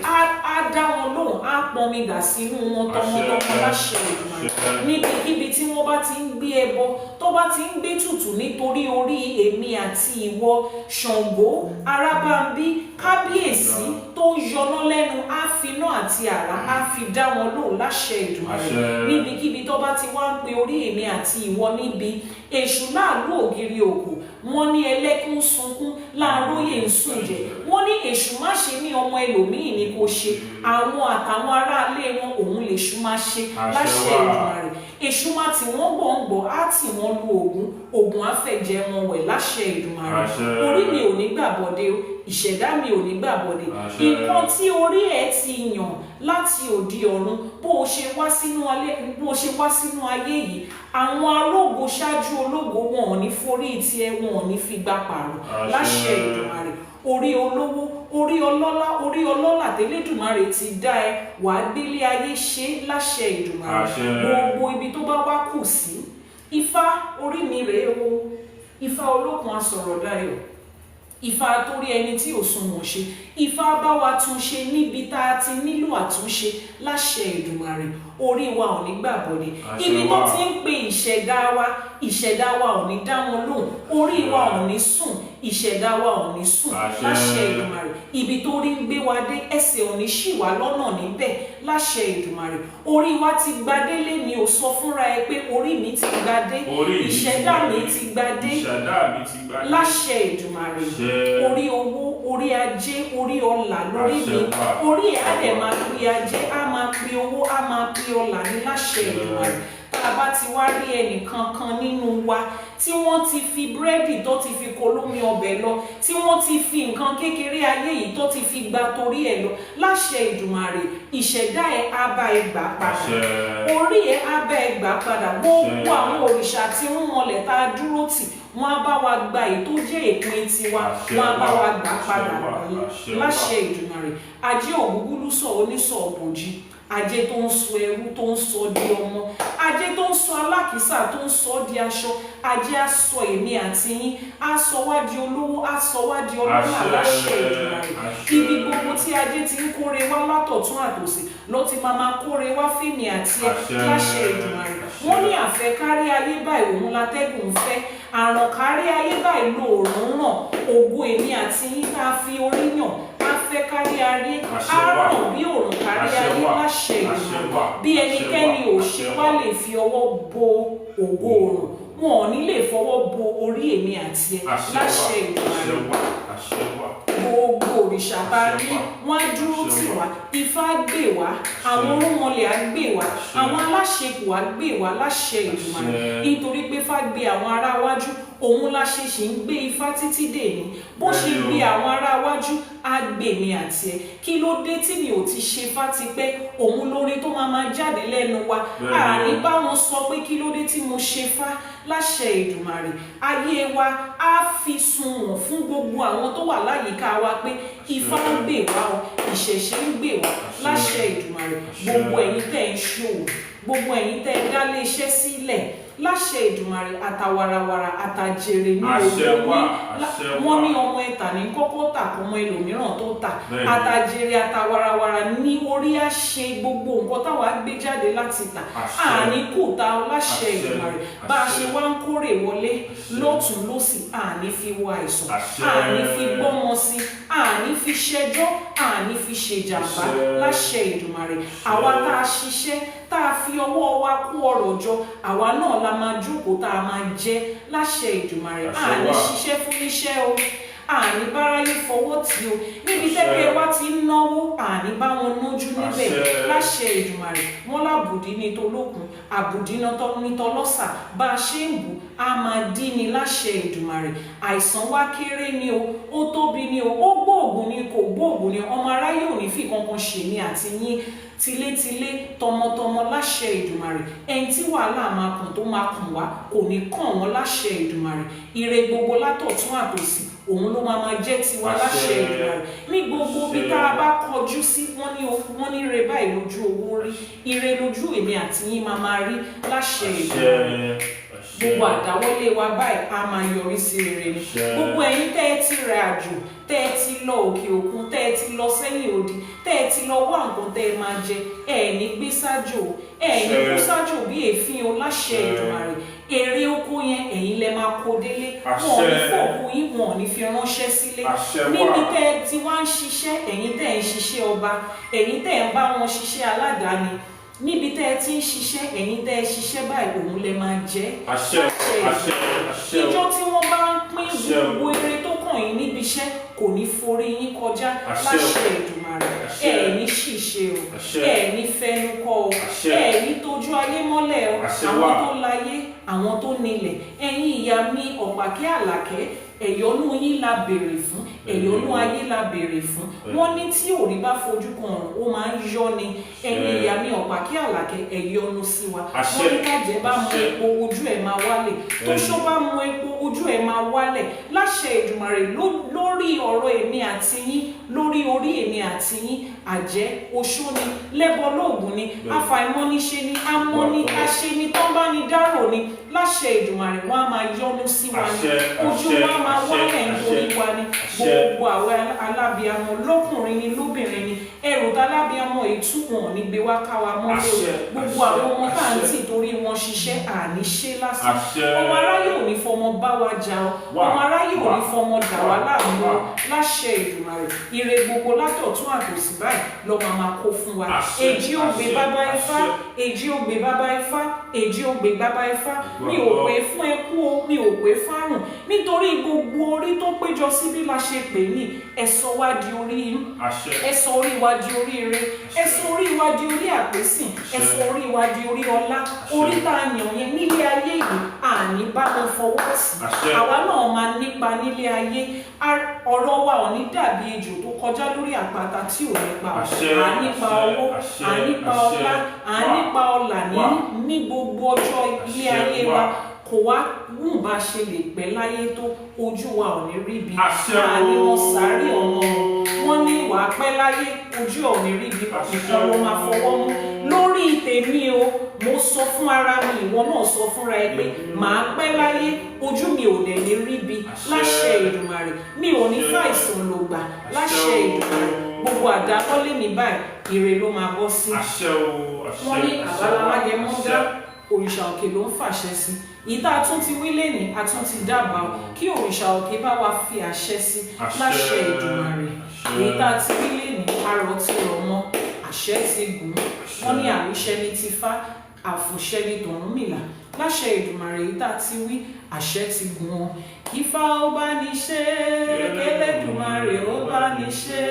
á dá wọn lóhùn, á pọnmi dà sínú wọn tọmọtọmọ láṣẹ Èdùmàrè. Níbikíbi tí wọ́n bá ti ń gbé ẹbọ, tó bá ti ń gbé tùtù nítorí orí èmi àti ìwọ, Ṣàngó, Arábámbí, kábíyèsí tó ń yọná lẹ́nu, á finá àti àrá á fi dá wọn lóhùn láṣẹ Èdùmàrè. Níbikíbi tó bá ti wá ń pe orí èmi àti ìwọ níbi, èṣù láàlú ògiri òkú, wọ́n ní ẹlẹ́kún sunkún láàróyè ń sùn jẹ, wọ́n ní èṣù má ṣe ní ọmọ ẹlòmíì ni kò ṣe, àwọn àtàwọn aráalé wọn òun lèṣù má ṣe láṣẹ Èdùmàrè. Èṣù má tí wọ́n gbọ̀ngbọ̀ á tì wọ́n lu ògùn àfẹ̀jẹ̀ wọn wẹ̀ láṣẹ Èdùmàrè. Orí mi ò ní gbàbọ̀dé o, ìṣẹ̀dá mi ò ní gbàbọ̀dé. Nǹkan tí orí ẹ̀ ti yàn láti òdi ọ̀run, bó o ṣe wá sínú ayé yìí, àwọn arógo ṣáájú ológo wọn ò ní forí tiẹ̀, wọn ò ní fi gbà pààrọ̀ láṣẹ Èdùmàrè. Orí olówó, orí ọlọ́lá, orí ọlọ́lá tẹ́lẹ̀dùmarè ti dá ẹ, wàá gbélé ayé ṣe láṣẹ Èdùmàrè. Gbogbo ibi tó bá wá kù sí, Ifá orí mi rèé o, Ifá olókun asọ̀rọ̀dayọ̀, Ifá torí ẹni tí ò sunwọ̀n ṣe, Ifá bá wa tún ṣe níbi tá a ti nílò àtúnṣe láṣẹ Èdùmàrè. Orí wa ò ní gbàbọ̀dé. Ibi tó ti ń pe ìṣẹ̀dá wa ò ní dá wọn lóhùn, orí wa ò ní sùn, ìṣẹ̀dá wa ò ní sùn láṣẹ Èdùmàrè. Ibi tó rí ń gbé wa dé, ẹsẹ̀ ò ní ṣì wá lọ́nà níbẹ̀ láṣẹ Èdùmàrè. Orí wa ti gbadé lẹ́ni, ò sọ fúnra ẹ pé orí mi ti gbadé, ìṣẹ̀dá mi ti gbadé láṣẹ Èdùmàrè. Orí owó, orí ajé, orí ọlà lórí mi, orí ẹ̀ á dẹ̀ máa pe ajé, á máa pe owó, á máa pe ọlà ní láṣẹ Èdùmàrè. Tá a bá ti wá rí ẹnìkankan nínú wa tí wọ́n ti fi búrẹ́dì tó ti fi kolómi ọbẹ̀ lọ, tí wọ́n ti fi nǹkan kékeré ayé yìí tó ti fi gba torí ẹ̀ lọ, láṣẹ Èdùmàrè, ìṣẹ̀dá ẹ̀ á bá ẹ gbà padà, orí ẹ̀ á bá ẹ gbà padà. Gbogbo àwọn òrìṣà tí ń mọlẹ̀ tá a dúró tì, wọ́n á bá wa gba èyí tó jẹ́ ìpín tiwa, wọ́n á bá wa gbà padà láṣẹ Èdùmàrè. Ajé ògúngúlùsọ onísọ̀ òbòjì, ajé tó ń sọ ẹrú tó ń sọ di ọmọ, ajé tó ń sọ alákìísà tó ń sọ di aṣọ, ajé á sọ èmi àti yín, á sọ wá di olówó, á sọ wá di ọlọ́lá láṣẹ Èdùmàrè. Ibi gbogbo tí ajé ti ń kóre wá látọ̀tún àtòsì ló ti máa kóre wá fèmí àti ẹ láṣẹ Èdùmàrè. Wọ́n ní àfẹ́ kárí ayé báyìí òun látẹ́gùn fẹ́, àràn kárí ayé báyìí lòórùn ràn, ògo èmi àti yín tá a fi orí yàn, á fẹ́ kárí ayé, á ràn bí òrùn kárí ayé láṣẹ Èdùmàrè. Bí ẹnikẹ́ni ò ṣe wá lè fi ọwọ́ bo ògo òrùn, wọn ò ní lè fọwọ́ bo orí èmi àti ẹ láṣẹ Èdùmàrè. Gbogbo òrìṣà bá rí, wọ́n á dúró tì wá, Ifá gbè wá, àwọn orúnmọlẹ̀ á gbè wá, àwọn aláṣepọ̀ á gbè wá láṣẹ Èdùmàrè. Nítorí pé Ifá gbé àwọn ará wájú, òun la ṣe ṣì ń gbé Ifá títí dèní. Bó ṣe gbé àwọn ará wájú, á gbè mí àti ẹ. Kí ló dé tí mi ò ti ṣe Ifá ti pẹ́? Òun lórí tó máa jáde lẹ́nu wa, àárín bá wọn sọ pé kí ló dé tí mo ṣe Ifá láṣẹ Èdùmàrè. Ayé wa á fi sunwọ̀n fún gbogbo àwọn tó wà láyìíká wa pé Ifá ń gbè wá o, ìṣẹ̀ṣe ń gbè wá láṣẹ Èdùmàrè. Gbogbo ẹ̀yin tẹ́ ń ṣòwò, gbogbo ẹ̀yin tẹ́ ń dálé iṣẹ́ sílẹ̀, láṣẹ Èdùmàrè, àtàwàràwàrà àtàjèrè ní owó ní wọ́n ní ọmọ ẹ̀tà ní kọ́kọ́ tà kọ́mọ ẹlòmíràn tó tà, àtàjèrè àtàwàràwàrà ní orí á ṣe gbogbo nǹkan táwa gbé jáde láti tà, àní kò ta láṣẹ Èdùmàrè. Bá a ṣe wá ń kórè wọlé lọ́tún lósì, àní fi wọ àìsàn, àní fi gbọ́mọ sí, àní fi ṣẹjọ́, àní fi ṣèjàmbá láṣẹ Èdùmàrè. Àwa tá a ṣiṣẹ́, tá a fi ọwọ́ wa kó ọrọ̀ jọ, àwa náà la máa jókòó tá a máa jẹ láṣẹ Èdùmàrè. Àní ṣiṣẹ́ fún iṣẹ́ o, àní báráyé fọwọ́ tì o, níbi tẹ́gbẹ́ wa ti ń náwó, àní bá wọn nójú níbẹ̀ láṣẹ Èdùmàrè. Wọ́n lábùdí ní tolókun, àbùdí ní tọlọ́sà, bá a ṣe ń bù á máa dí ni láṣẹ Èdùmàrè. Àìsàn wa kéré ni o, ó tóbi ni o, ó gbóògùn ni kò gbóògùn ni, ọmọ aráyé ò ní fi kankan ṣe ní àti yín tilétilé tọmọtọmọ láṣẹ Èdùmàrè. Ẹni tí wàhálà máa kàn tó máa kàn wá kò ní kàn wọ́n láṣẹ Èdùmàrè. Ire gbogbo látọ̀tún àtòsì òun ló máa jẹ́ tiwa láṣẹ Èdùmàrè. Ní gbogbo bí tá a bá kọjú sí, wọ́n ní ire báyìí lójú owó rí, ire lójú èmi àti yín máa rí láṣẹ Èdùmàrè. gbogbo àdáwọ́lé wa báyìí a máa yọrí sí rere ni. Gbogbo ẹ̀yin tẹ́ ẹ ti rìn àjò, tẹ́ ẹ ti lọ òkè òkun, tẹ́ ẹ ti lọ sẹ́yìn odi, tẹ́ ẹ ti lọ wá nǹkan tẹ́ ẹ máa jẹ, ẹ ní gbé sájò, ẹ ní kú sájò bí èéfín o láṣẹ Èdùmàrè. Èrè oko yẹn ẹ̀yin lẹ máa kó délé, wọn ò ní fòkú yín, wọn ò ní fi ránṣẹ́ sílé. Níbi tẹ́ ẹ ti wá ń ṣiṣẹ́, ẹ̀yin tẹ́ ẹ ń ṣiṣẹ́ ọba, ẹ̀yin tẹ́ ẹ ń bá wọn ṣiṣẹ́ aládàáni, níbi tẹ́ ẹ ti ń ṣiṣẹ́, ẹ̀yin tẹ́ ẹ ṣiṣẹ́ báyìí òun lẹ máa jẹ́. Ìjọ tí wọ́n bá ń pín gbogbo eré tó kàn yín níbi iṣẹ́ kò ní forí yín kọjá láṣẹ Èdùmàrè. Ẹ ní ṣìṣe o, ẹ ní fẹnu kọ o, ẹ ní tójú ayé mọ́lẹ̀ o. Àwọn tó láyé, àwọn tó nílẹ̀, ẹ̀yin ìyá mi Ọ̀pàkẹ́ Àlàkẹ́, ẹ̀yọ́nú yín la béèrè fún, ẹ̀yọ́nú ayé la béèrè fún. Wọ́n ní tí òrí bá fojú kan ọ̀run ó máa ń yọ́ ni. Ẹ̀yin ìyá mi Ọ̀pàkẹ́ Àlàkẹ́, ẹ̀yọ́nú sí wa. Wọ́n ní kájẹ́ bá mu epo ojú ẹ̀ máa wálẹ̀, tóṣó bá mu epo ojú ẹ̀ máa wálẹ̀ láṣẹ Èdùmàrè. Lórí ọ̀rọ̀ èmi àti yín, lórí orí èmi àti yín, àjẹ́ oṣó ni, lẹ́bọ lóògùn ni, afàìmọ́niṣe ni, amọ́nikáṣe ni, tọ́ńbánidárò ni láṣẹ Èdùmàrè. Wọ́n á máa yọ́nú sí wa ni, ojú wa máa wálẹ̀ nítorí wa ni. Gbogbo àwọn alábíamọ lọ́kùnrin ni lóbìnrin ni, ẹrù tálábíamọ ìtúwọ̀n ní gbé wá káwa mọ́lẹ̀. Gbogbo àwọn ọmọ káàntì torí wọn ṣiṣẹ́ àní ṣe lásán. Ọmọ aráyé ò ní fọmọ bá wa jà ọ́, ọmọ aráyé ò ní fọmọ dà wá láàmú ọ́ láṣẹ Èdùmàrè. Ire gbogbo látọ̀tún àtòsí báyìí lọ́mọ máa kó fún wa. Èjìògbè bàbá Ifá, Èjìògbè bàbá Ifá, Èjìògbè bàbá Ifá. Mi ò pè fún ẹkú o, mi ò pè fárùn, nítorí gbogbo orí tó péjọ síbí la ṣe pè ní. Ẹ sọ wá di orí yín, ẹ sọ orí wa di orí ire, ẹ sọ orí wa di orí àpèsìn, ẹ sọ orí wa di orí ọlá. Orí tá a yàn yẹn nílé ayé yìí àní bá wọn fọwọ́ sí. Àwa náà máa nípa nílé ayé. Ọ̀rọ̀ wa ò ní dàbí ejò tó kọjá lórí àpáta tí ò nípa. À nípa owó, à nípa ọlá, à nípa ọlà ní gbogbo ọjọ́ ilé ayé wa. Kò wá wù bá ṣe lè pẹ́ láyé tó, ojú wa ò ní rí bí. Àní wọn sáré ọ̀nà, wọ́n ní wàá pẹ́ láyé, ojú ò ní rí bí, nìkan ló máa fọwọ́ mú. Lórí tèmi o, mo sọ fún ara mi, ìwọ náà sọ fúnra ẹ pé màá pẹ́ láyé, ojú mi ò dẹ̀ ní rí bí láṣẹ Èdùmàrè. Mi ò ní fàìsàn ló gbà láṣẹ Èdùmàrè. Gbogbo àdákọ́lé mi báyìí, ire ló máa bọ́ sí. Wọ́n ní àbálámájẹ mọ́gá, òrìṣà òkè ló ń fàṣẹ sí. Ìta tún ti wí lẹ́ni, a tún ti dábàá kí òrìṣà òkè bá wa fi àṣẹ sí láṣẹ Èdùmàrè. Ìta ti wí lẹ́ni, arọ ti rọ̀ mọ́, àṣẹ ti gùn. Wọ́n ní àwíṣẹ́ ní ti fá, àfòṣẹ́ ní t'Ọ̀rúnmìlà. Láṣẹ Èdùmàrè ìta ti wí, àṣẹ ti gùn wọn. Ifá ó bá ní ṣe, k'Ẹlẹ́dùmarè ó bá ní ṣe.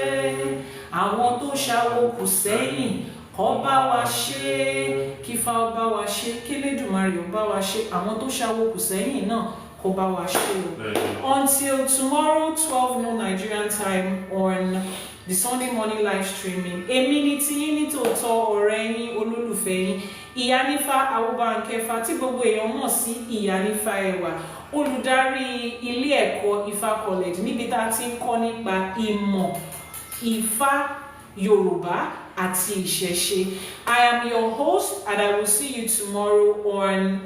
Àwọn tó ṣàwo kù sẹ́yìn, kó bá wa ṣe, kífá ó bá wa ṣe, k'Ẹlẹ́dùmarè ó bá wa ṣe. Àwọn tó ṣàwo kù sẹ́yìn náà kó bá wa ṣe o. Until tomorrow 12 noon Nigerian time on the Sunday morning live streaming. Èmi ni tiyín ní tòótọ́, ọ̀rẹ́ yín, olólùfẹ́ yín, Ìyánífá Awóbánkẹ́fà tí gbogbo èèyàn mọ̀ sí Ìyánífá Ẹwà, olùdarí ilé ẹ̀kọ́ Ifá College níbi tá a ti ń kọ́ nípa ìmọ̀ Ifá Yoruba àti ìṣẹ̀ṣe. I am your host and I will see you tomorrow on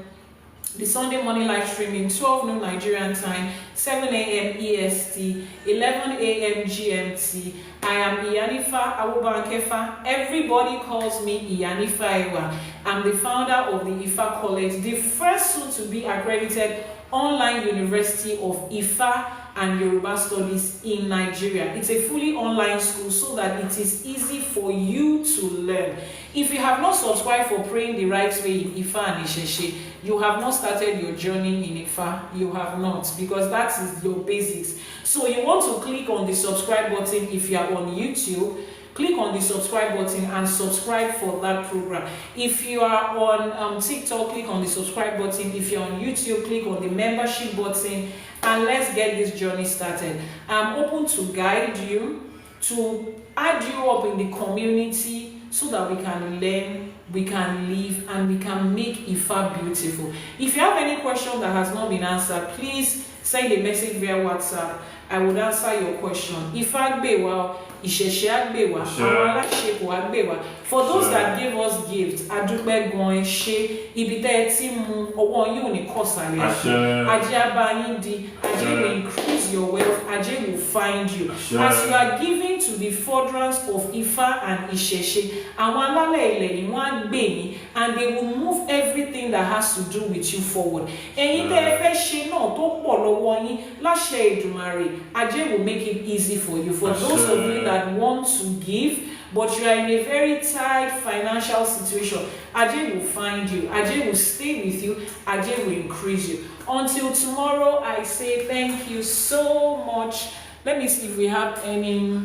the Sunday morning live streaming, 12 noon Nigerian time, 7 a.m. EST, 11 a.m. GMT. I am Iyanifa Awóbánkẹ́fà. Everybody calls me Ìyánífá Ẹwà. I'm the founder of the Ifa College, the first soon to be accredited online university of Ifa and Yoruba studies in Nigeria. It's a fully online school so that it is easy for you to learn. If you have not subscribed for praying the right way in Ifa and Ìṣẹ̀ṣe, you have not started your journey in Ifa. You have not, because that is your basics. So you want to click on the subscribe button if you are on YouTube. Click on the subscribe button and subscribe for that program. If you are on TikTok, click on the subscribe button. If you're on YouTube, click on the membership button, and let's get this journey started. I'm open to guide you, to add you up in the community so that we can learn, we can live, and we can make Ifa beautiful. If you have any question that has not been answered, please send a message via WhatsApp. I would answer your question. Ifá gbè wá, ìṣẹ̀ṣe á gbè wá, àwọn aláṣepọ̀ á gbè wá. For those that gave us gifts, a dúpẹ́ gan ẹ ṣé. Ibi tẹ́ ẹ ti mú ọwọ́ yín ò ní kọ̀sàlẹ̀ àpò. Ajé á bá yín di. Ajé will increase your wealth. Ajé will find you. As you are giving to the furtherance of Ifá and ìṣẹ̀ṣe, àwọn alálẹ̀ ilẹ̀ yìí wọ́n á gbè yín, and they will move everything that has to do with you forward. Ẹ̀yin tẹ́ ẹ fẹ́ ṣe náà tó pọ̀ lọ́wọ́ yín láṣẹ Èdùmàrè, Ajé will make it easy for you. For those of you that want to give, but you are in a very tight financial situation, Ajé will find you. Ajé will stay with you. Ajé will increase you. Until tomorrow, I say thank you so much. Let me see if we have any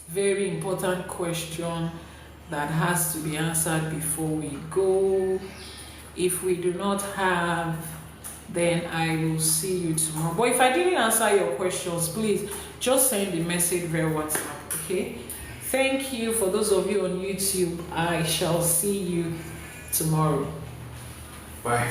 very important question that has to be answered before we go. If we do not have, then I will see you tomorrow. But if I didn't answer your questions, please just send the message via WhatsApp, okay? Thank you. For those of you on YouTube, I shall see you tomorrow. Bye.